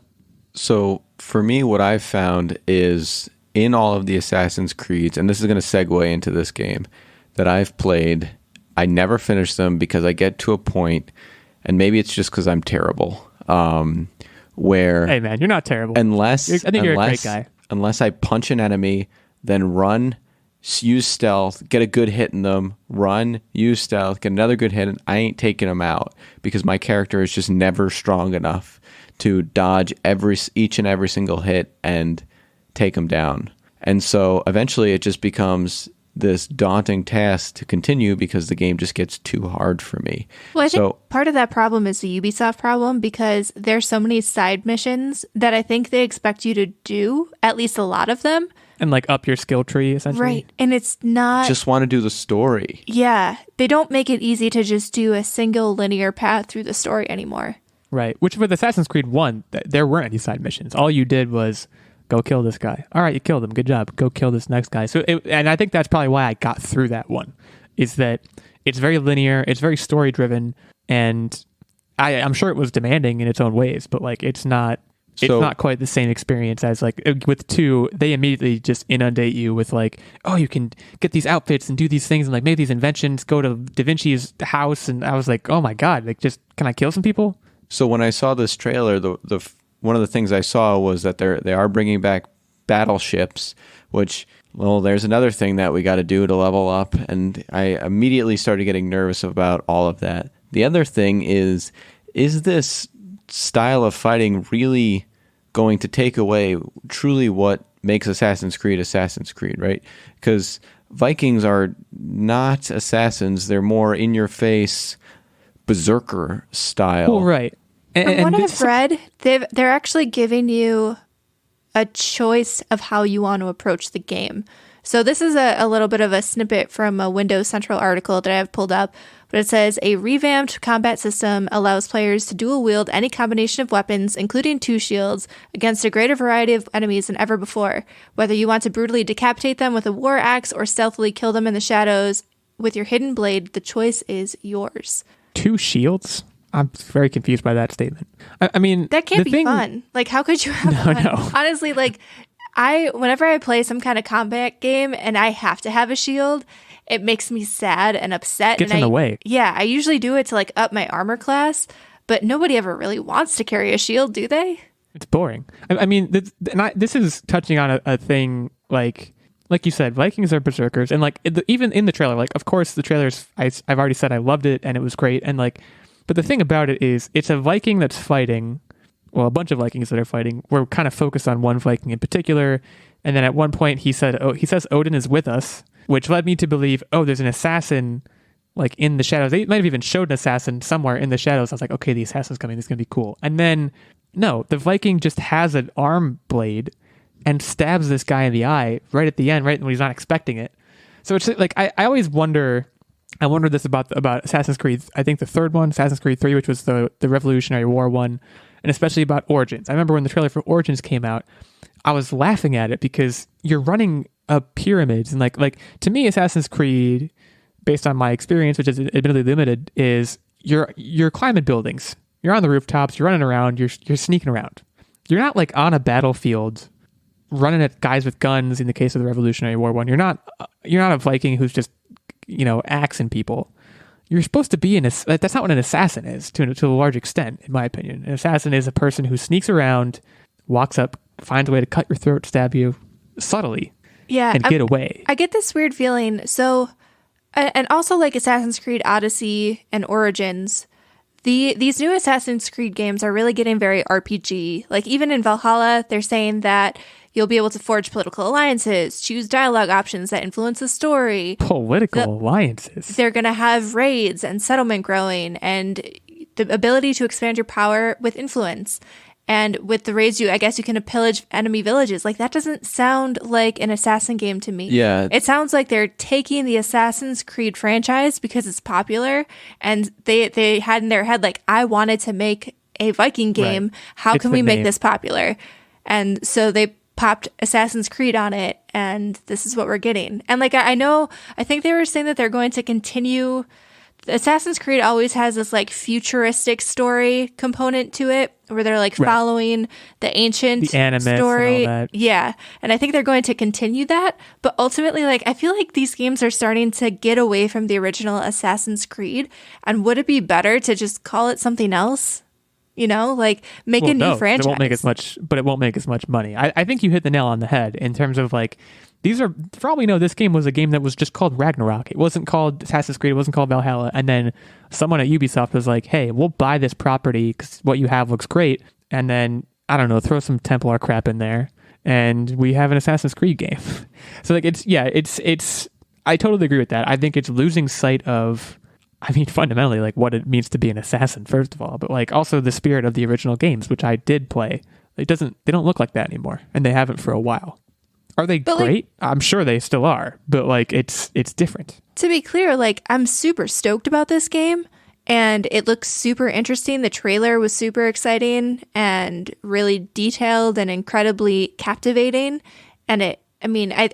for me, what I've found is in all of the Assassin's Creeds, and this is going to segue into this game that I've played, I never finish them because I get to a point, and maybe it's just because I'm terrible, where... Hey man, you're not terrible. I think you're a great guy. Unless I punch an enemy, then run, use stealth, get a good hit in them, run, use stealth, get another good hit, and I ain't taking them out because my character is just never strong enough to dodge each and every single hit and take them down. And so eventually it just becomes this daunting task to continue because the game just gets too hard for me. Well, I think part of that problem is the Ubisoft problem because there's so many side missions that I think they expect you to do, at least a lot of them. And up your skill tree, essentially. Right. And it's not... Just want to do the story. Yeah. They don't make it easy to just do a single linear path through the story anymore. Right. Which with Assassin's Creed 1, there weren't any side missions. All you did was go kill this guy. All right, you killed him. Good job. Go kill this next guy. And I think that's probably why I got through that one, is that it's very linear, it's very story-driven, and I'm sure it was demanding in its own ways, but it's not... It's not quite the same experience as with 2. They immediately just inundate you with you can get these outfits and do these things and make these inventions, go to Da Vinci's house, and I was like, oh my god, can I kill some people? So when I saw this trailer, the one of the things I saw was that they are bringing back battleships, which Well, there's another thing that we got to do to level up, and I immediately started getting nervous about all of that. The other thing is this style of fighting really going to take away truly what makes Assassin's Creed, right? Because Vikings are not assassins. They're more in-your-face berserker style. Well, right. From what I've read, they're actually giving you a choice of how you want to approach the game. So this is a little bit of a snippet from a Windows Central article that I have pulled up, but it says a revamped combat system allows players to dual wield any combination of weapons, including 2 shields, against a greater variety of enemies than ever before. Whether you want to brutally decapitate them with a war axe or stealthily kill them in the shadows with your hidden blade, the choice is yours. 2 shields? I'm very confused by that statement. I mean, that can't be fun. Like, how could you have fun? No. Honestly, like, whenever I play some kind of combat game and I have to have a shield, it makes me sad and upset. Gets in the way. Yeah, I usually do it to like up my armor class, but nobody ever really wants to carry a shield, do they? It's boring. I mean, this is touching on a thing like you said, Vikings are berserkers, and like even in the trailer, like of course the trailers, I've already said I loved it and it was great, and like, but the thing about it is it's a Viking that's fighting. Well, a bunch of Vikings that are fighting. We're kind of focused on one Viking in particular. And then at one point he says Odin is with us, which led me to believe, there's an assassin like in the shadows. They might have even showed an assassin somewhere in the shadows. I was like, okay, the assassin's coming. This is going to be cool. And then, no, the Viking just has an arm blade and stabs this guy in the eye right at the end, right when he's not expecting it. So it's like, I always wonder... I wondered this about Assassin's Creed. I think the third one, Assassin's Creed 3, which was the Revolutionary War one, and especially about Origins. I remember when the trailer for Origins came out, I was laughing at it because you're running up pyramids, and like to me, Assassin's Creed, based on my experience, which is admittedly limited, is you're climbing buildings, you're on the rooftops, you're running around, you're sneaking around. You're not like on a battlefield running at guys with guns. In the case of the Revolutionary War one, you're not a Viking who's just axing people. You're supposed to be that's not what an assassin is to a large extent, in my opinion. An assassin is a person who sneaks around, walks up, finds a way to cut your throat, stab you subtly, and get away. I get this weird feeling. So, and also like Assassin's Creed Odyssey and Origins, these new Assassin's Creed games are really getting very RPG. Like even in Valhalla, they're saying that you'll be able to forge political alliances, choose dialogue options that influence the story. Alliances. They're going to have raids and settlement growing and the ability to expand your power with influence. And with the raids, I guess you can pillage enemy villages. Like, that doesn't sound like an Assassin game to me. Yeah. It sounds like they're taking the Assassin's Creed franchise because it's popular, and they had in their head, like, I wanted to make a Viking game. Right. How can we make this popular? And so they popped Assassin's Creed on it, and this is what we're getting. And, like, I think they were saying that they're going to continue... Assassin's Creed always has this like futuristic story component to it where they're like following the ancient story. And all that. Yeah. And I think they're going to continue that. But ultimately, like, I feel like these games are starting to get away from the original Assassin's Creed. And would it be better to just call it something else? Like make a new franchise. It won't make as much, but it won't make as much money. I think you hit the nail on the head in terms of like, these are, for all we know, this game was a game that was just called Ragnarok. It wasn't called Assassin's Creed. It wasn't called Valhalla. And then someone at Ubisoft was like, hey, we'll buy this property because what you have looks great. And then, I don't know, throw some Templar crap in there. And we have an Assassin's Creed game. So like, it's, I totally agree with that. I think it's losing sight of, fundamentally, like what it means to be an assassin, first of all, but like also the spirit of the original games, which I did play. They don't look like that anymore. And they haven't for a while. Are they great? Like, I'm sure they still are, but like it's different. To be clear, like I'm super stoked about this game and it looks super interesting. The trailer was super exciting and really detailed and incredibly captivating. And I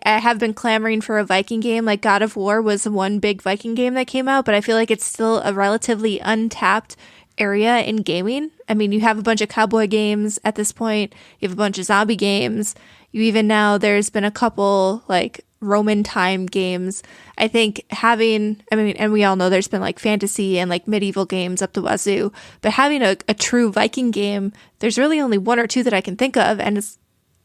have been clamoring for a Viking game. Like God of War was one big Viking game that came out, but I feel like it's still a relatively untapped area in gaming. You have a bunch of cowboy games at this point. You have a bunch of zombie games. There's been a couple like Roman time games. I think and we all know there's been like fantasy and like medieval games up the wazoo, but having a true Viking game, there's really only one or two that I can think of, and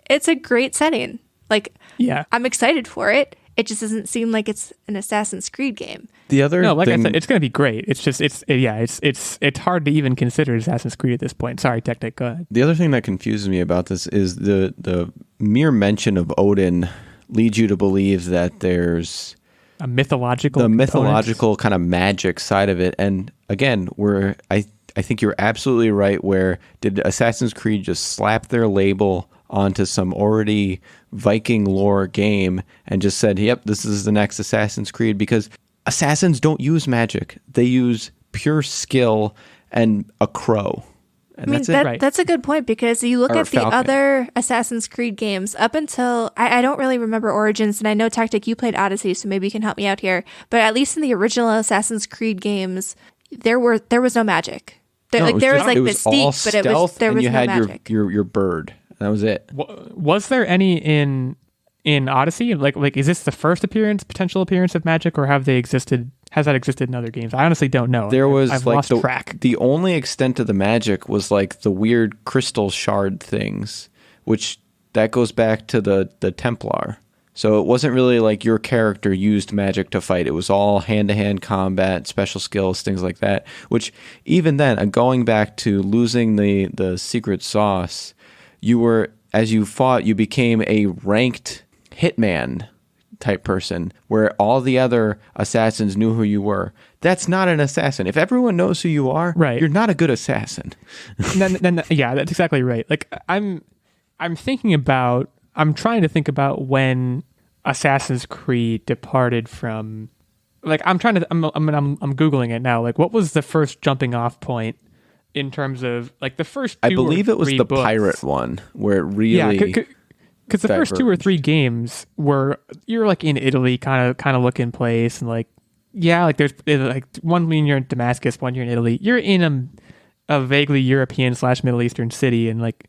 it's a great setting. Like, yeah, I'm excited for it. It just doesn't seem like it's an Assassin's Creed game. The other no, like thing, I said, it's going to be great. It's just it's hard to even consider Assassin's Creed at this point. Sorry, Techtic, go ahead. the other thing that confuses me about this is the mere mention of Odin leads you to believe that there's A mythological the component. mythological kind of magic side of it. And again, I think you're absolutely right. Where did Assassin's Creed just slap their label onto some already Viking lore game and just said, yep, this is the next Assassin's Creed? Because assassins don't use magic. They use pure skill and a crow. And that's it. Right. That's a good point, because you look Or at the Falcon. other Assassin's Creed games up until I don't really remember Origins, and I know Tactic, you played Odyssey, so maybe you can help me out here. But at least in the original Assassin's Creed games, there was no magic. There was like mystique, but there was you no had magic. your bird. That was it. Was there any in Odyssey? Like is this the first potential appearance of magic, or have they existed? Has that existed in other games? I honestly don't know. There was I've like lost track. the only extent of the magic was like the weird crystal shard things, which that goes back to the Templar. So it wasn't really like your character used magic to fight. It was all hand-to-hand combat, special skills, things like that. Which even then, going back to losing the secret sauce, as you fought, you became a ranked hitman type person where all the other assassins knew who you were. That's not an assassin. If everyone knows who you are, right, you're not a good assassin. then yeah, that's exactly right. Like I'm trying to think about when Assassin's Creed departed from, like I'm Googling it now. Like what was the first jumping off point in terms of like the first two I believe or it was three the books. pirate one where it really because the first 2 or 3 games were you're like in Italy kind of looking place, and like there's like one when you're in Damascus, one you're in Italy. You're in a vaguely European / Middle Eastern city, and like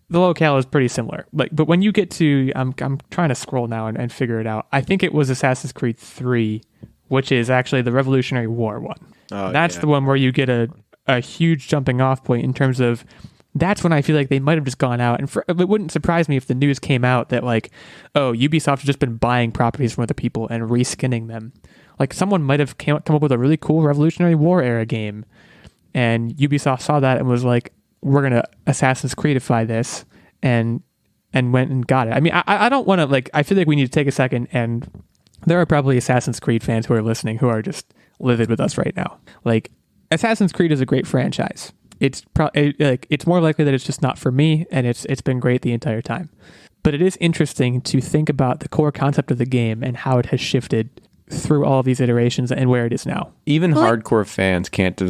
the locale is pretty similar. Like, but when you get to I'm trying to scroll now and figure it out. I think it was Assassin's Creed 3, which is actually the Revolutionary War one. That's the one where you get a huge jumping off point in terms of. That's when I feel like they might have just gone out, and it wouldn't surprise me if the news came out that like, oh, Ubisoft has just been buying properties from other people and reskinning them. Like someone might have come up with a really cool Revolutionary War era game, and Ubisoft saw that and was like, we're gonna Assassin's Creedify this, and went and got it. I mean, I don't want to like. I feel like we need to take a second, and there are probably Assassin's Creed fans who are listening who are just livid with us right now. Like, Assassin's Creed is a great franchise. It's it's more likely that it's just not for me, and it's been great the entire time. But it is interesting to think about the core concept of the game and how it has shifted through all of these iterations and where it is now. Even hardcore fans can't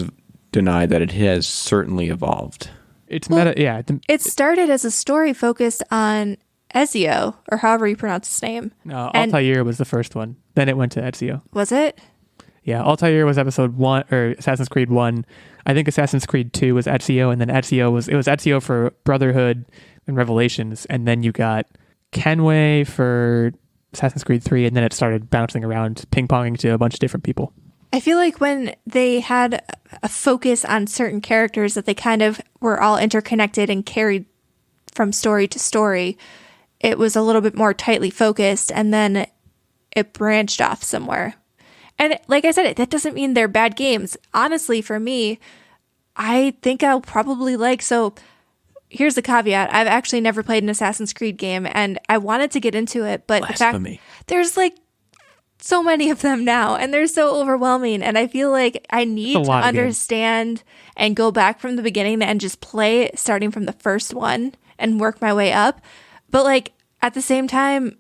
deny that it has certainly evolved. It's meta, yeah. It started as a story focused on Ezio, or however you pronounce his name. No, Altair was the first one. Then it went to Ezio. Was it? Yeah, Altair was episode 1, or Assassin's Creed 1. I think Assassin's Creed 2 was Ezio, and then Ezio was Ezio for Brotherhood and Revelations, and then you got Kenway for Assassin's Creed 3, and then it started bouncing around, ping-ponging to a bunch of different people. I feel like when they had a focus on certain characters that they kind of were all interconnected and carried from story to story, it was a little bit more tightly focused, and then it branched off somewhere. And like I said, that doesn't mean they're bad games. Honestly, for me, I think I'll probably so here's the caveat. I've actually never played an Assassin's Creed game, and I wanted to get into it, but Blasphemy. the fact there's like so many of them now, and they're so overwhelming, and I feel like I need to understand and go back from the beginning and just play starting from the first one and work my way up. But like at the same time,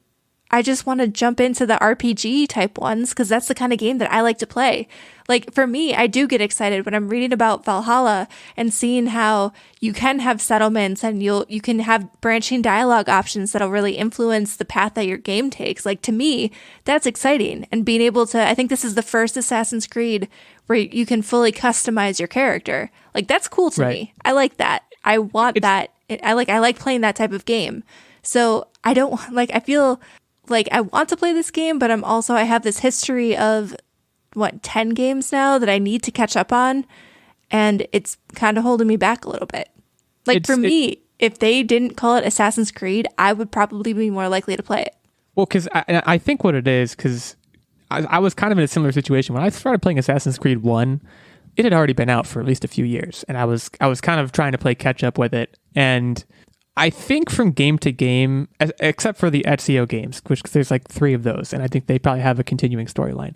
I just want to jump into the RPG type ones because that's the kind of game that I like to play. Like for me, I do get excited when I'm reading about Valhalla and seeing how you can have settlements and you can have branching dialogue options that'll really influence the path that your game takes. Like to me, that's exciting. And being able to, I think this is the first Assassin's Creed where you can fully customize your character. Like that's cool to me. I like that. I want that. I like playing that type of game. So I feel like I want to play this game, but I have this history of 10 games now that I need to catch up on, and it's kind of holding me back a little bit. Like for me, if they didn't call it Assassin's Creed, I would probably be more likely to play it. Well, because I think what it is, because I was kind of in a similar situation. When I started playing Assassin's Creed 1, it had already been out for at least a few years, and I was kind of trying to play catch up with it. And I think from game to game, except for the Ezio games, which there's like 3 of those, and I think they probably have a continuing storyline.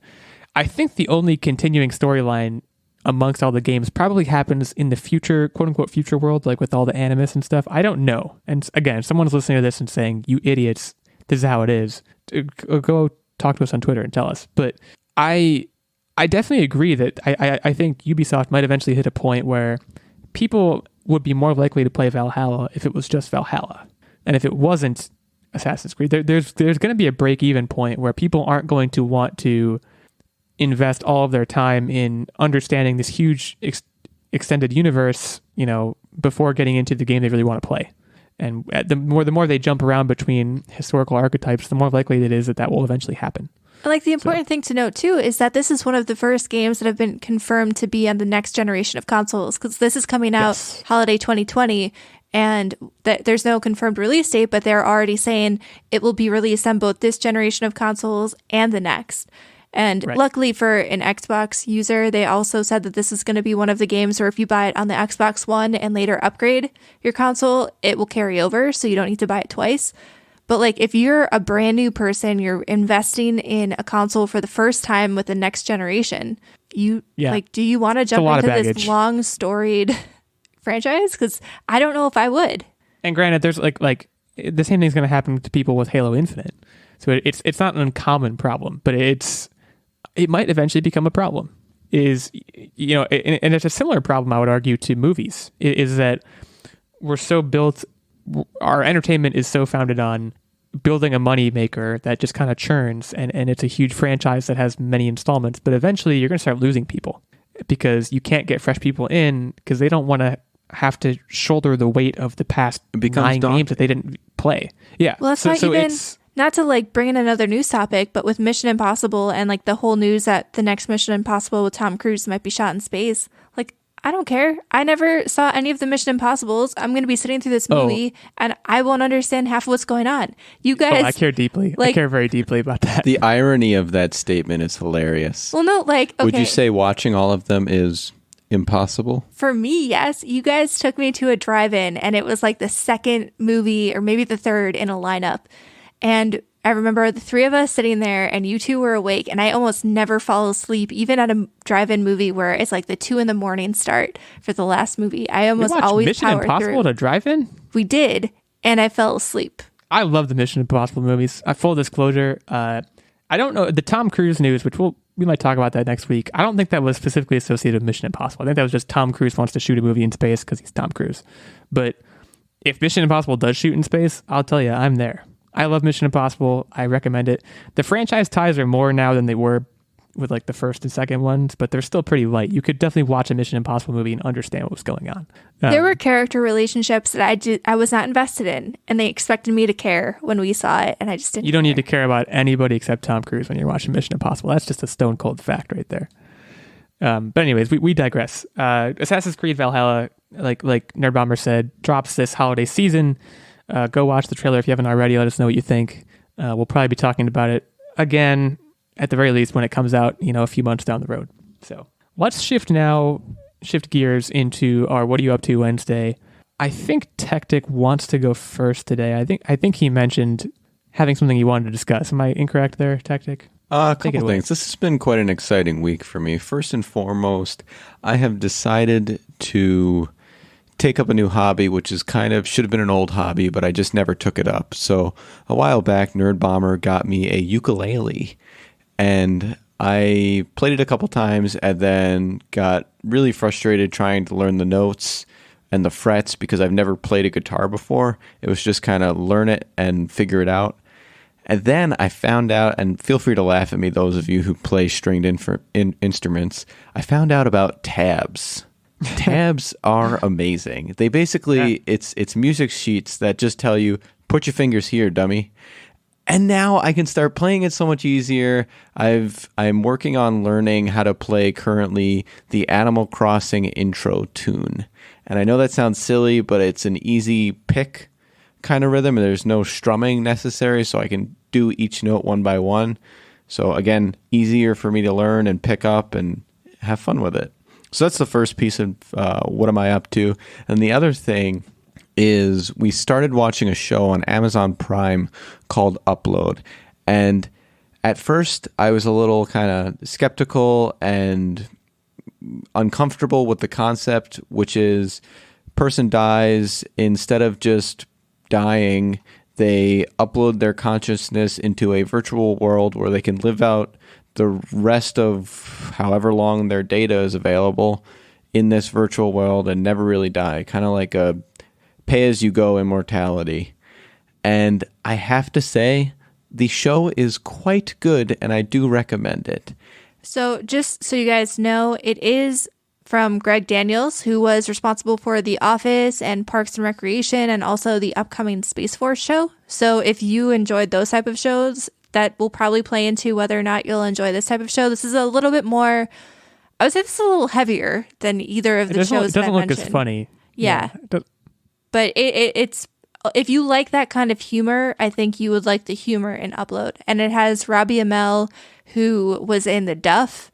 I think the only continuing storyline amongst all the games probably happens in the future, quote unquote, future world, like with all the animus and stuff. I don't know. And again, if someone's listening to this and saying, "You idiots, this is how it is," go talk to us on Twitter and tell us. But I definitely agree that I think Ubisoft might eventually hit a point where people would be more likely to play Valhalla if it was just Valhalla. And if it wasn't Assassin's Creed, there's going to be a break-even point where people aren't going to want to invest all of their time in understanding this huge extended universe, before getting into the game they really want to play. And the more they jump around between historical archetypes, the more likely it is that will eventually happen. Like, the important thing to note, too, is that this is one of the first games that have been confirmed to be on the next generation of consoles, because this is coming out holiday 2020, and there's no confirmed release date, but they're already saying it will be released on both this generation of consoles and the next. And luckily for an Xbox user, they also said that this is going to be one of the games where if you buy it on the Xbox One and later upgrade your console, it will carry over, so you don't need to buy it twice. But like, if you're a brand new person, you're investing in a console for the first time with the next generation, do you want to jump into this long storied franchise? Because I don't know if I would. And granted, there's like the same thing's going to happen to people with Halo Infinite. So it's not an uncommon problem, but it might eventually become a problem. And it's a similar problem, I would argue, to movies, is that we're so built, our entertainment is so founded on building a money maker that just kind of churns, and it's a huge franchise that has many installments, but eventually you're going to start losing people because you can't get fresh people in because they don't want to have to shoulder the weight of the past 9 games that they didn't play. Yeah. Well, that's not to like bring in another news topic, but with Mission Impossible and like the whole news that the next Mission Impossible with Tom Cruise might be shot in space, like, I don't care. I never saw any of the Mission Impossibles. I'm going to be sitting through this movie and I won't understand half of what's going on. You guys... I care deeply. I care very deeply about that. The irony of that statement is hilarious. Well, no, like, okay. Would you say watching all of them is impossible? For me, yes. You guys took me to a drive-in and it was like the second movie or maybe the third in a lineup. And I remember the 3 of us sitting there and you 2 were awake, and I almost never fall asleep, even at a drive-in movie where it's like the 2 a.m. start for the last movie. I almost always Mission power Impossible through. To drive-in? We did, and I fell asleep. I love the Mission Impossible movies. Full disclosure, I don't know, the Tom Cruise news, which we might talk about that next week. I don't think that was specifically associated with Mission Impossible. I think that was just Tom Cruise wants to shoot a movie in space because he's Tom Cruise. But if Mission Impossible does shoot in space, I'll tell you, I'm there. I love Mission Impossible. I recommend it. The franchise ties are more now than they were with like the first and second ones, but they're still pretty light. You could definitely watch a Mission Impossible movie and understand what was going on. There were character relationships that I was not invested in, and they expected me to care when we saw it, and I just didn't. You don't need to care about anybody except Tom Cruise when you're watching Mission Impossible. That's just a stone cold fact right there. But anyways, we digress. Assassin's Creed Valhalla, like Nerdbomber said, drops this holiday season. Go watch the trailer if you haven't already. Let us know what you think. We'll probably be talking about it again, at the very least, when it comes out, a few months down the road. So let's shift gears into our What Are You Up To Wednesday. I think Techtic wants to go first today. I think he mentioned having something he wanted to discuss. Am I incorrect there, Techtic? A couple things. This has been quite an exciting week for me. First and foremost, I have decided to take up a new hobby, which is should have been an old hobby, but I just never took it up. So a while back, Nerdbomber got me a ukulele, and I played it a couple times and then got really frustrated trying to learn the notes and the frets because I've never played a guitar before. It was just kind of learn it and figure it out. And then I found out, and feel free to laugh at me, those of you who play stringed instruments, I found out about tabs. Tabs are amazing. They basically, it's music sheets that just tell you, put your fingers here, dummy. And now I can start playing it so much easier. I'm working on learning how to play currently the Animal Crossing intro tune. And I know that sounds silly, but it's an easy pick kind of rhythm, and there's no strumming necessary, so I can do each note one by one. So again, easier for me to learn and pick up and have fun with it. So that's the first piece of what am I up to. And the other thing is we started watching a show on Amazon Prime called Upload. And at first I was a little kind of skeptical and uncomfortable with the concept, which is person dies, instead of just dying, they upload their consciousness into a virtual world where they can live out the rest of however long their data is available in this virtual world and never really die, kind of like a pay-as-you-go immortality. And I have to say, the show is quite good, and I do recommend it. So just so you guys know, it is from Greg Daniels, who was responsible for The Office and Parks and Recreation and also the upcoming Space Force show. So if you enjoyed those type of shows, that will probably play into whether or not you'll enjoy this type of show. This is a little bit more, I would say this is a little heavier than either of the shows It doesn't look mentioned. as funny. Yeah. But it's, if you like that kind of humor, I think you would like the humor in Upload. And it has Robbie Amell, who was in The Duff,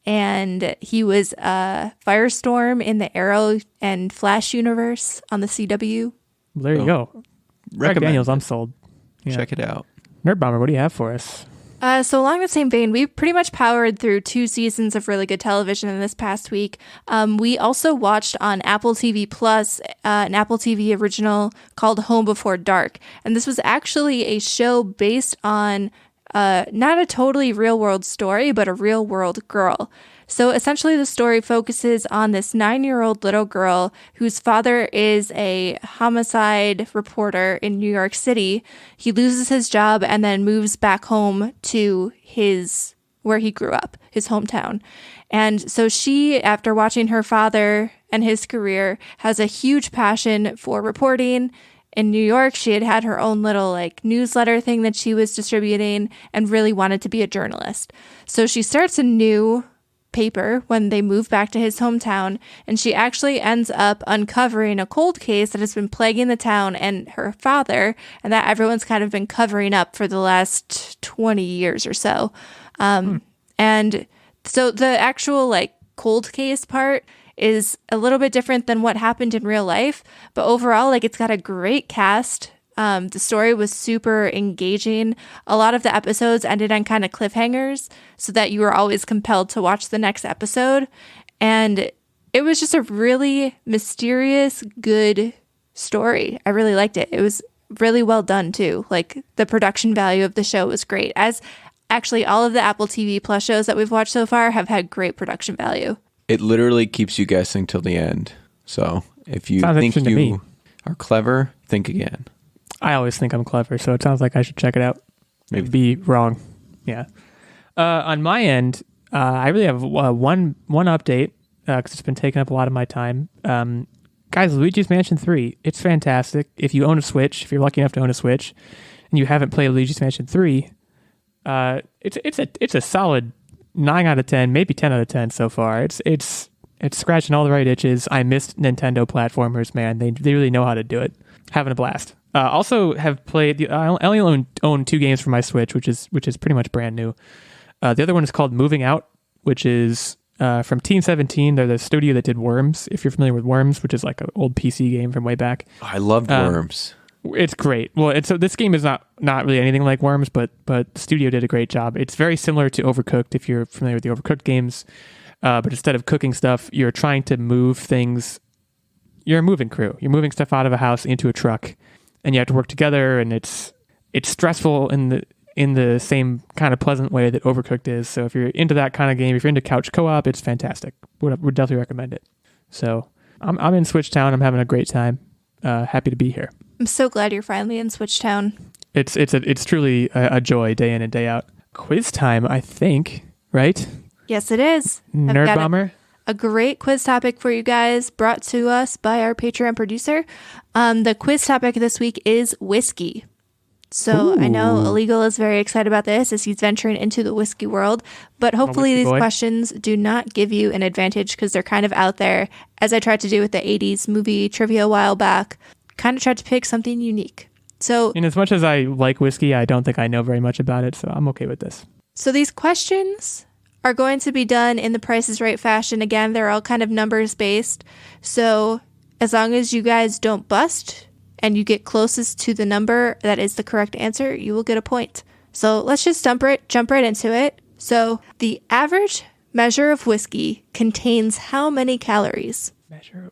and he was Firestorm in the Arrow and Flash universe on the CW. There you go. Greg Daniels, I'm sold. Yeah. Check it out. Nerdbomber, what do you have for us? So along the same vein, we pretty much powered through 2 seasons of really good television in this past week. We also watched on Apple TV Plus an Apple TV original called Home Before Dark. And this was actually a show based on not a totally real world story, but a real world girl. So essentially the story focuses on this 9-year-old little girl whose father is a homicide reporter in New York City. He loses his job and then moves back home to where he grew up, his hometown. And so she, after watching her father and his career, has a huge passion for reporting. In New York, she had her own little newsletter thing that she was distributing and really wanted to be a journalist. So she starts a new paper when they move back to his hometown, and she actually ends up uncovering a cold case that has been plaguing the town and her father, and that everyone's kind of been covering up for the last 20 years or so. And so the actual cold case part is a little bit different than what happened in real life, but overall it's got a great cast. The story was super engaging. A lot of the episodes ended on kind of cliffhangers so that you were always compelled to watch the next episode. And it was just a really mysterious, good story. I really liked it. It was really well done too. The production value of the show was great, as actually all of the Apple TV Plus shows that we've watched so far have had great production value. It literally keeps you guessing till the end. So if you Sounds think interesting to you me. are clever, think again. I always think I'm clever, so it sounds like I should check it out. Maybe be wrong. Yeah. On my end, I really have one update because it's been taking up a lot of my time. Guys, Luigi's Mansion 3, it's fantastic. If you own a Switch, if you're lucky enough to own a Switch, and you haven't played Luigi's Mansion 3, it's a solid 9 out of 10, maybe 10 out of 10 so far. It's scratching all the right itches. I missed Nintendo platformers, man. They really know how to do it. Having a blast. Also have played. I only own 2 games for my Switch, which is pretty much brand new. The other one is called Moving Out, which is from Team 17. They're the studio that did Worms. If you're familiar with Worms, which is like an old PC game from way back. I loved Worms. It's great. Well, this game is not really anything like Worms, but the studio did a great job. It's very similar to Overcooked if you're familiar with the Overcooked games. But instead of cooking stuff, you're trying to move things. You're a moving crew. You're moving stuff out of a house into a truck, and you have to work together. And it's stressful in the same kind of pleasant way that Overcooked is. So if you're into that kind of game, if you're into couch co-op, it's fantastic. Would definitely recommend it. So I'm in Switch Town. I'm having a great time. Happy to be here. I'm so glad you're finally in Switch Town. It's truly a joy day in and day out. Quiz time, I think, right? Yes, it is. Nerdbomber. A great quiz topic for you guys, brought to us by our Patreon producer. The quiz topic this week is whiskey. So I know Ooh. Illeagle is very excited about this as he's venturing into the whiskey world. But hopefully these questions do not give you an advantage because they're kind of out there. As I tried to do with the 80s movie trivia a while back, kind of tried to pick something unique. So, and as much as I like whiskey, I don't think I know very much about it, so I'm okay with this. So these questions are going to be done in the Price is Right fashion. Again, they're all kind of numbers based. So as long as you guys don't bust and you get closest to the number that is the correct answer, you will get a point. So let's just jump right into it. So the average measure of whiskey contains how many calories?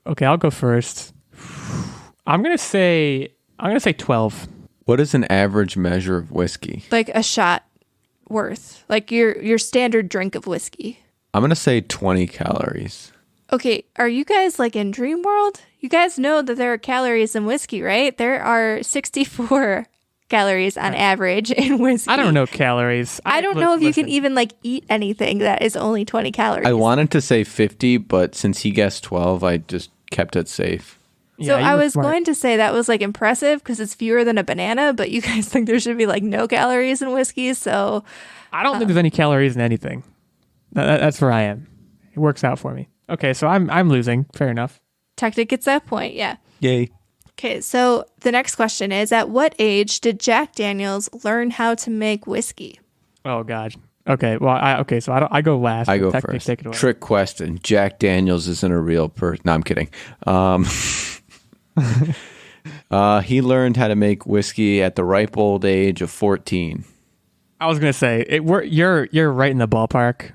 Okay, I'll go first. I'm gonna say 12. What is an average measure of whiskey? Like a shot worth, like your standard drink of whiskey. I'm gonna say 20 calories. Okay, are you guys like in Dream World? You guys know that there are calories in whiskey, right? There are 64 calories on average in whiskey. I don't know calories. I don't know if you can even like eat anything that is only 20 calories. I wanted to say 50, but since he guessed 12, I just kept it safe. So Yeah, I was smart. going to say that was like impressive because it's fewer than a banana, but you guys think there should be like no calories in whiskey. So I don't think there's any calories in anything. That's where I am. It works out for me. Okay, so I'm losing. Fair enough. Techtic gets that point. Yeah. Yay. Okay, so the next question is, at what age did Jack Daniels learn how to make whiskey? Oh God. Okay. Well, so I go last. I go Technic, first. take it away. Trick question. Jack Daniels isn't a real person. No, I'm kidding. He learned how to make whiskey at the ripe old age of 14. I was gonna say you're right in the ballpark.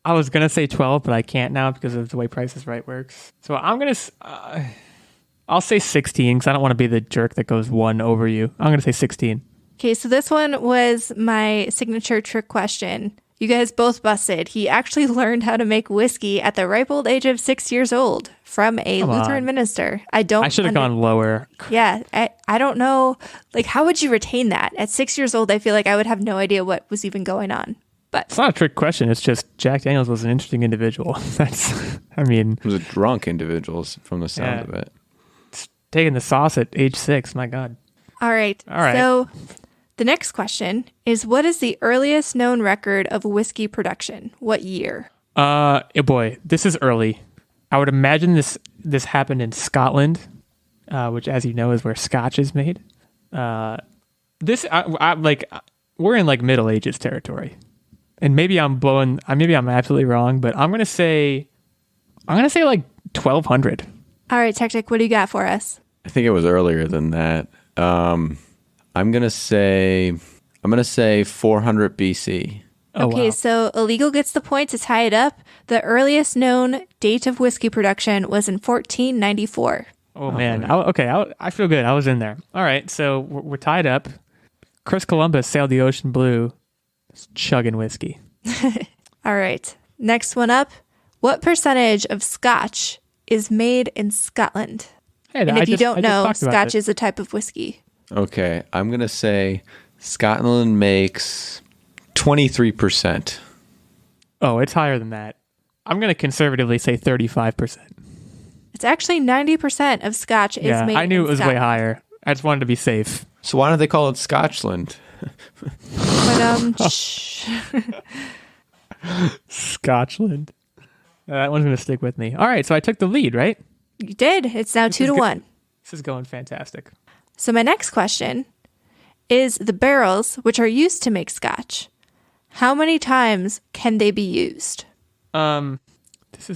I was gonna say 12, but I can't now because of the way Price is Right works. So I'll say 16 because I don't want to be the jerk that goes one over you. I'm gonna say 16. Okay, so this one was my signature trick question. You guys both busted. He actually learned how to make whiskey at the ripe old age of 6 years old from a Come Lutheran on. minister. I should have gone lower. Yeah, I don't know. Like, how would you retain that? At 6 years old, I feel like I would have no idea what was even going on. But It's not a trick question. It's just Jack Daniels was an interesting individual. He was a drunk individual from the sound of it. Taking the sauce at age 6. My God. All right. So the next question is, what is the earliest known record of whiskey production? What year? Boy, this is early. I would imagine this happened in Scotland, which, as you know, is where Scotch is made. We're in like Middle Ages territory, and maybe I'm absolutely wrong, but I'm gonna say like 1200. All right, Techtic, what do you got for us? I think it was earlier than that. I'm gonna say 400 BC. Oh, Okay, wow. so Illeagle gets the point to tie it up. The earliest known date of whiskey production was in 1494. Oh man. I feel good. I was in there. All right, so we're tied up. Chris Columbus sailed the ocean blue, chugging whiskey. All right, next one up. What percentage of Scotch is made in Scotland? Hey, And if you don't know, talked about Scotch this. is a type of whiskey. Okay, I'm gonna say Scotland makes 23%. Oh, it's higher than that. I'm gonna conservatively say 35%. It's actually 90% of Scotch is Yeah, made I knew in it was way Scotland. higher. I just wanted to be safe. So why don't they call it Scotchland? But Scotchland. That one's gonna stick with me. All right, so I took the lead, right? you did. It's now 2-1. This is going fantastic. So my next question is the barrels which are used to make Scotch. How many times can they be used? This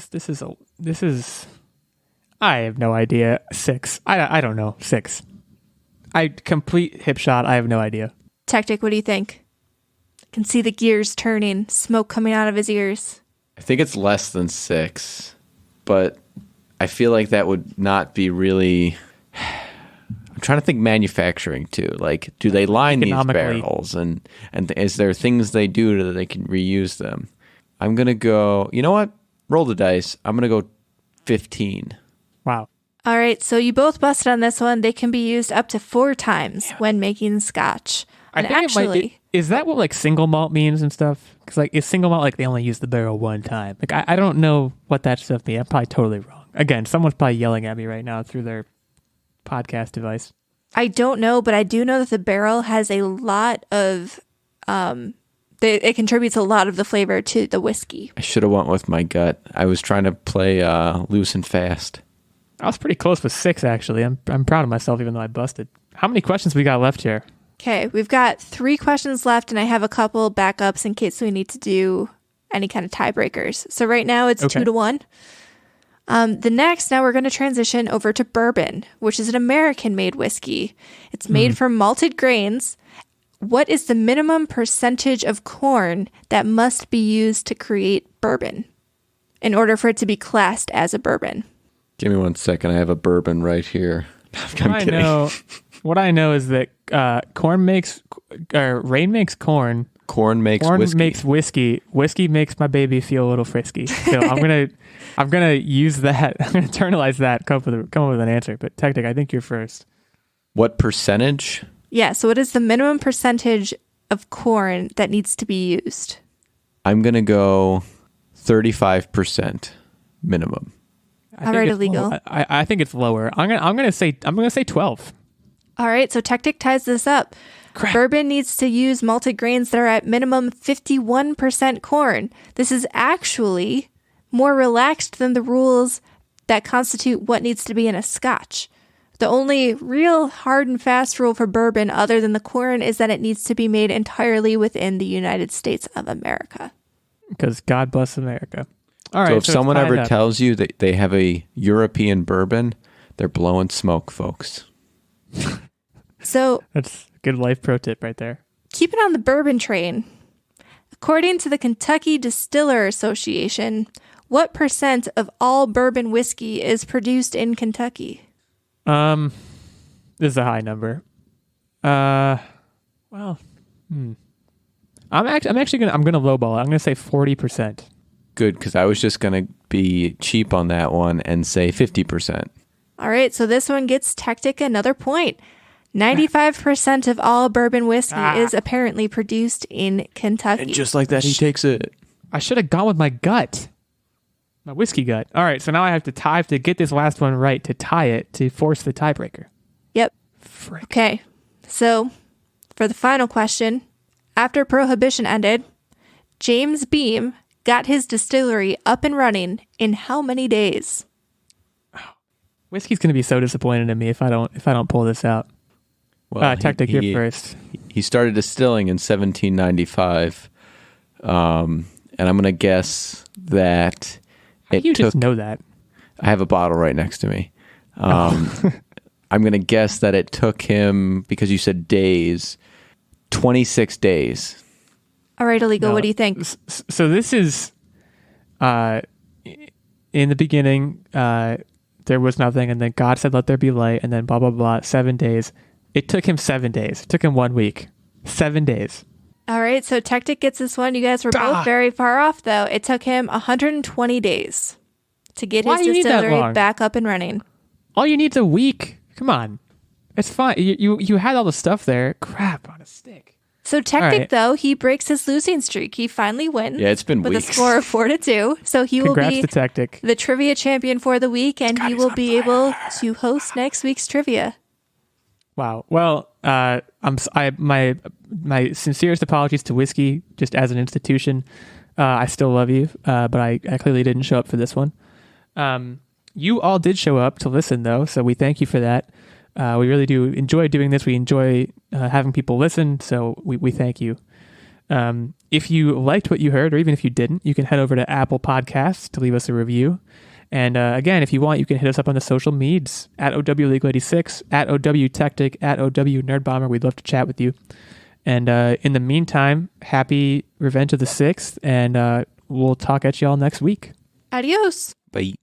is. I have no idea. 6. I don't know. 6. Complete hip shot. I have no idea. Techtic, what do you think? I can see the gears turning, smoke coming out of his ears. I think it's less than 6, but I feel like that would not be really. I'm trying to think manufacturing too. Like, do they line these Economically. barrels, and is there things they do that they can reuse them? I'm gonna go. You know what? Roll the dice. I'm gonna go 15. Wow. All right, so you both busted on this one. They can be used up to 4 times when making Scotch. I And think actually, is that what like single malt means and stuff? Because like is single malt like they only use the barrel one time? Like I don't know what that stuff means. I'm probably totally wrong. Again, someone's probably yelling at me right now through their podcast device. I don't know, but I do know that the barrel has a lot of, it contributes a lot of the flavor to the whiskey. I should have went with my gut. I was trying to play loose and fast. I was pretty close with 6, actually. I'm proud of myself, even though I busted. How many questions we got left here? Okay, we've got 3 questions left, and I have a couple backups in case we need to do any kind of tiebreakers. So right now it's 2-1. Now we're going to transition over to bourbon, which is an American-made whiskey. It's made from malted grains. What is the minimum percentage of corn that must be used to create bourbon in order for it to be classed as a bourbon? Give me 1 second. I have a bourbon right here. I'm kidding. What I know is that rain makes corn. Corn makes whiskey. Whiskey makes my baby feel a little frisky. So I'm gonna use that. I'm gonna internalize that. Come up with an answer. But Techtic, I think you're first. What percentage? Yeah. So what is the minimum percentage of corn that needs to be used? I'm gonna go 35% minimum. All right, Illeagle. I think it's lower. I'm gonna say 12. All right, so Techtic ties this up. Crap. Bourbon needs to use malted grains that are at minimum 51% corn. This is actually more relaxed than the rules that constitute what needs to be in a scotch. The only real hard and fast rule for bourbon other than the corn is that it needs to be made entirely within the United States of America. Because God bless America. All right. So if someone ever tells you that they have a European bourbon, they're blowing smoke, folks. So that's a good life pro tip right there. Keep it on the bourbon train. According to the Kentucky Distiller Association, what % of all bourbon whiskey is produced in Kentucky? This is a high number. I'm actually gonna lowball it. I'm gonna say 40%. Good, because I was just gonna be cheap on that one and say 50%. All right, so this one gets Techtic another point. 95% of all bourbon whiskey is apparently produced in Kentucky. And just like that, he takes it. I should have gone with my gut. My whiskey gut. All right, so now I have to get this last one right to tie it to force the tiebreaker. Yep. Frick. Okay, so for the final question, after Prohibition ended, James Beam got his distillery up and running in how many days? Whiskey's going to be so disappointed in me if I don't pull this out. Well, Techtic, you're first. He started distilling in 1795, and I'm going to guess that just know that? I have a bottle right next to me. I'm going to guess that it took him, because you said days, 26 days. All right, Illeagle, what do you think? So this is, in the beginning, there was nothing, and then God said, let there be light, and then blah, blah, blah, 7 days. It took him 7 days. It took him 1 week. 7 days. All right, so Techtic gets this one. You guys were both very far off, though. It took him 120 days to get his distillery back up and running. All you need is a week. Come on. It's fine. You had all the stuff there. Crap on a stick. So Techtic, though, he breaks his losing streak. He finally wins. Yeah, it's been with weeks. A score of 4-2. So he will be to Techtic. The trivia champion for the week, and he will be able to host next week's trivia. Wow. Well, my sincerest apologies to whiskey, just as an institution. I still love you, but I clearly didn't show up for this one. You all did show up to listen, though, so we thank you for that. We really do enjoy doing this. We enjoy having people listen, so we thank you. If you liked what you heard, or even if you didn't, you can head over to Apple Podcasts to leave us a review. And again, if you want, you can hit us up on the social medias at OWLegal86, at OWTechtic, at OWNerdbomber. We'd love to chat with you. And in the meantime, happy Revenge of the 6th, and we'll talk at you all next week. Adios. Bye.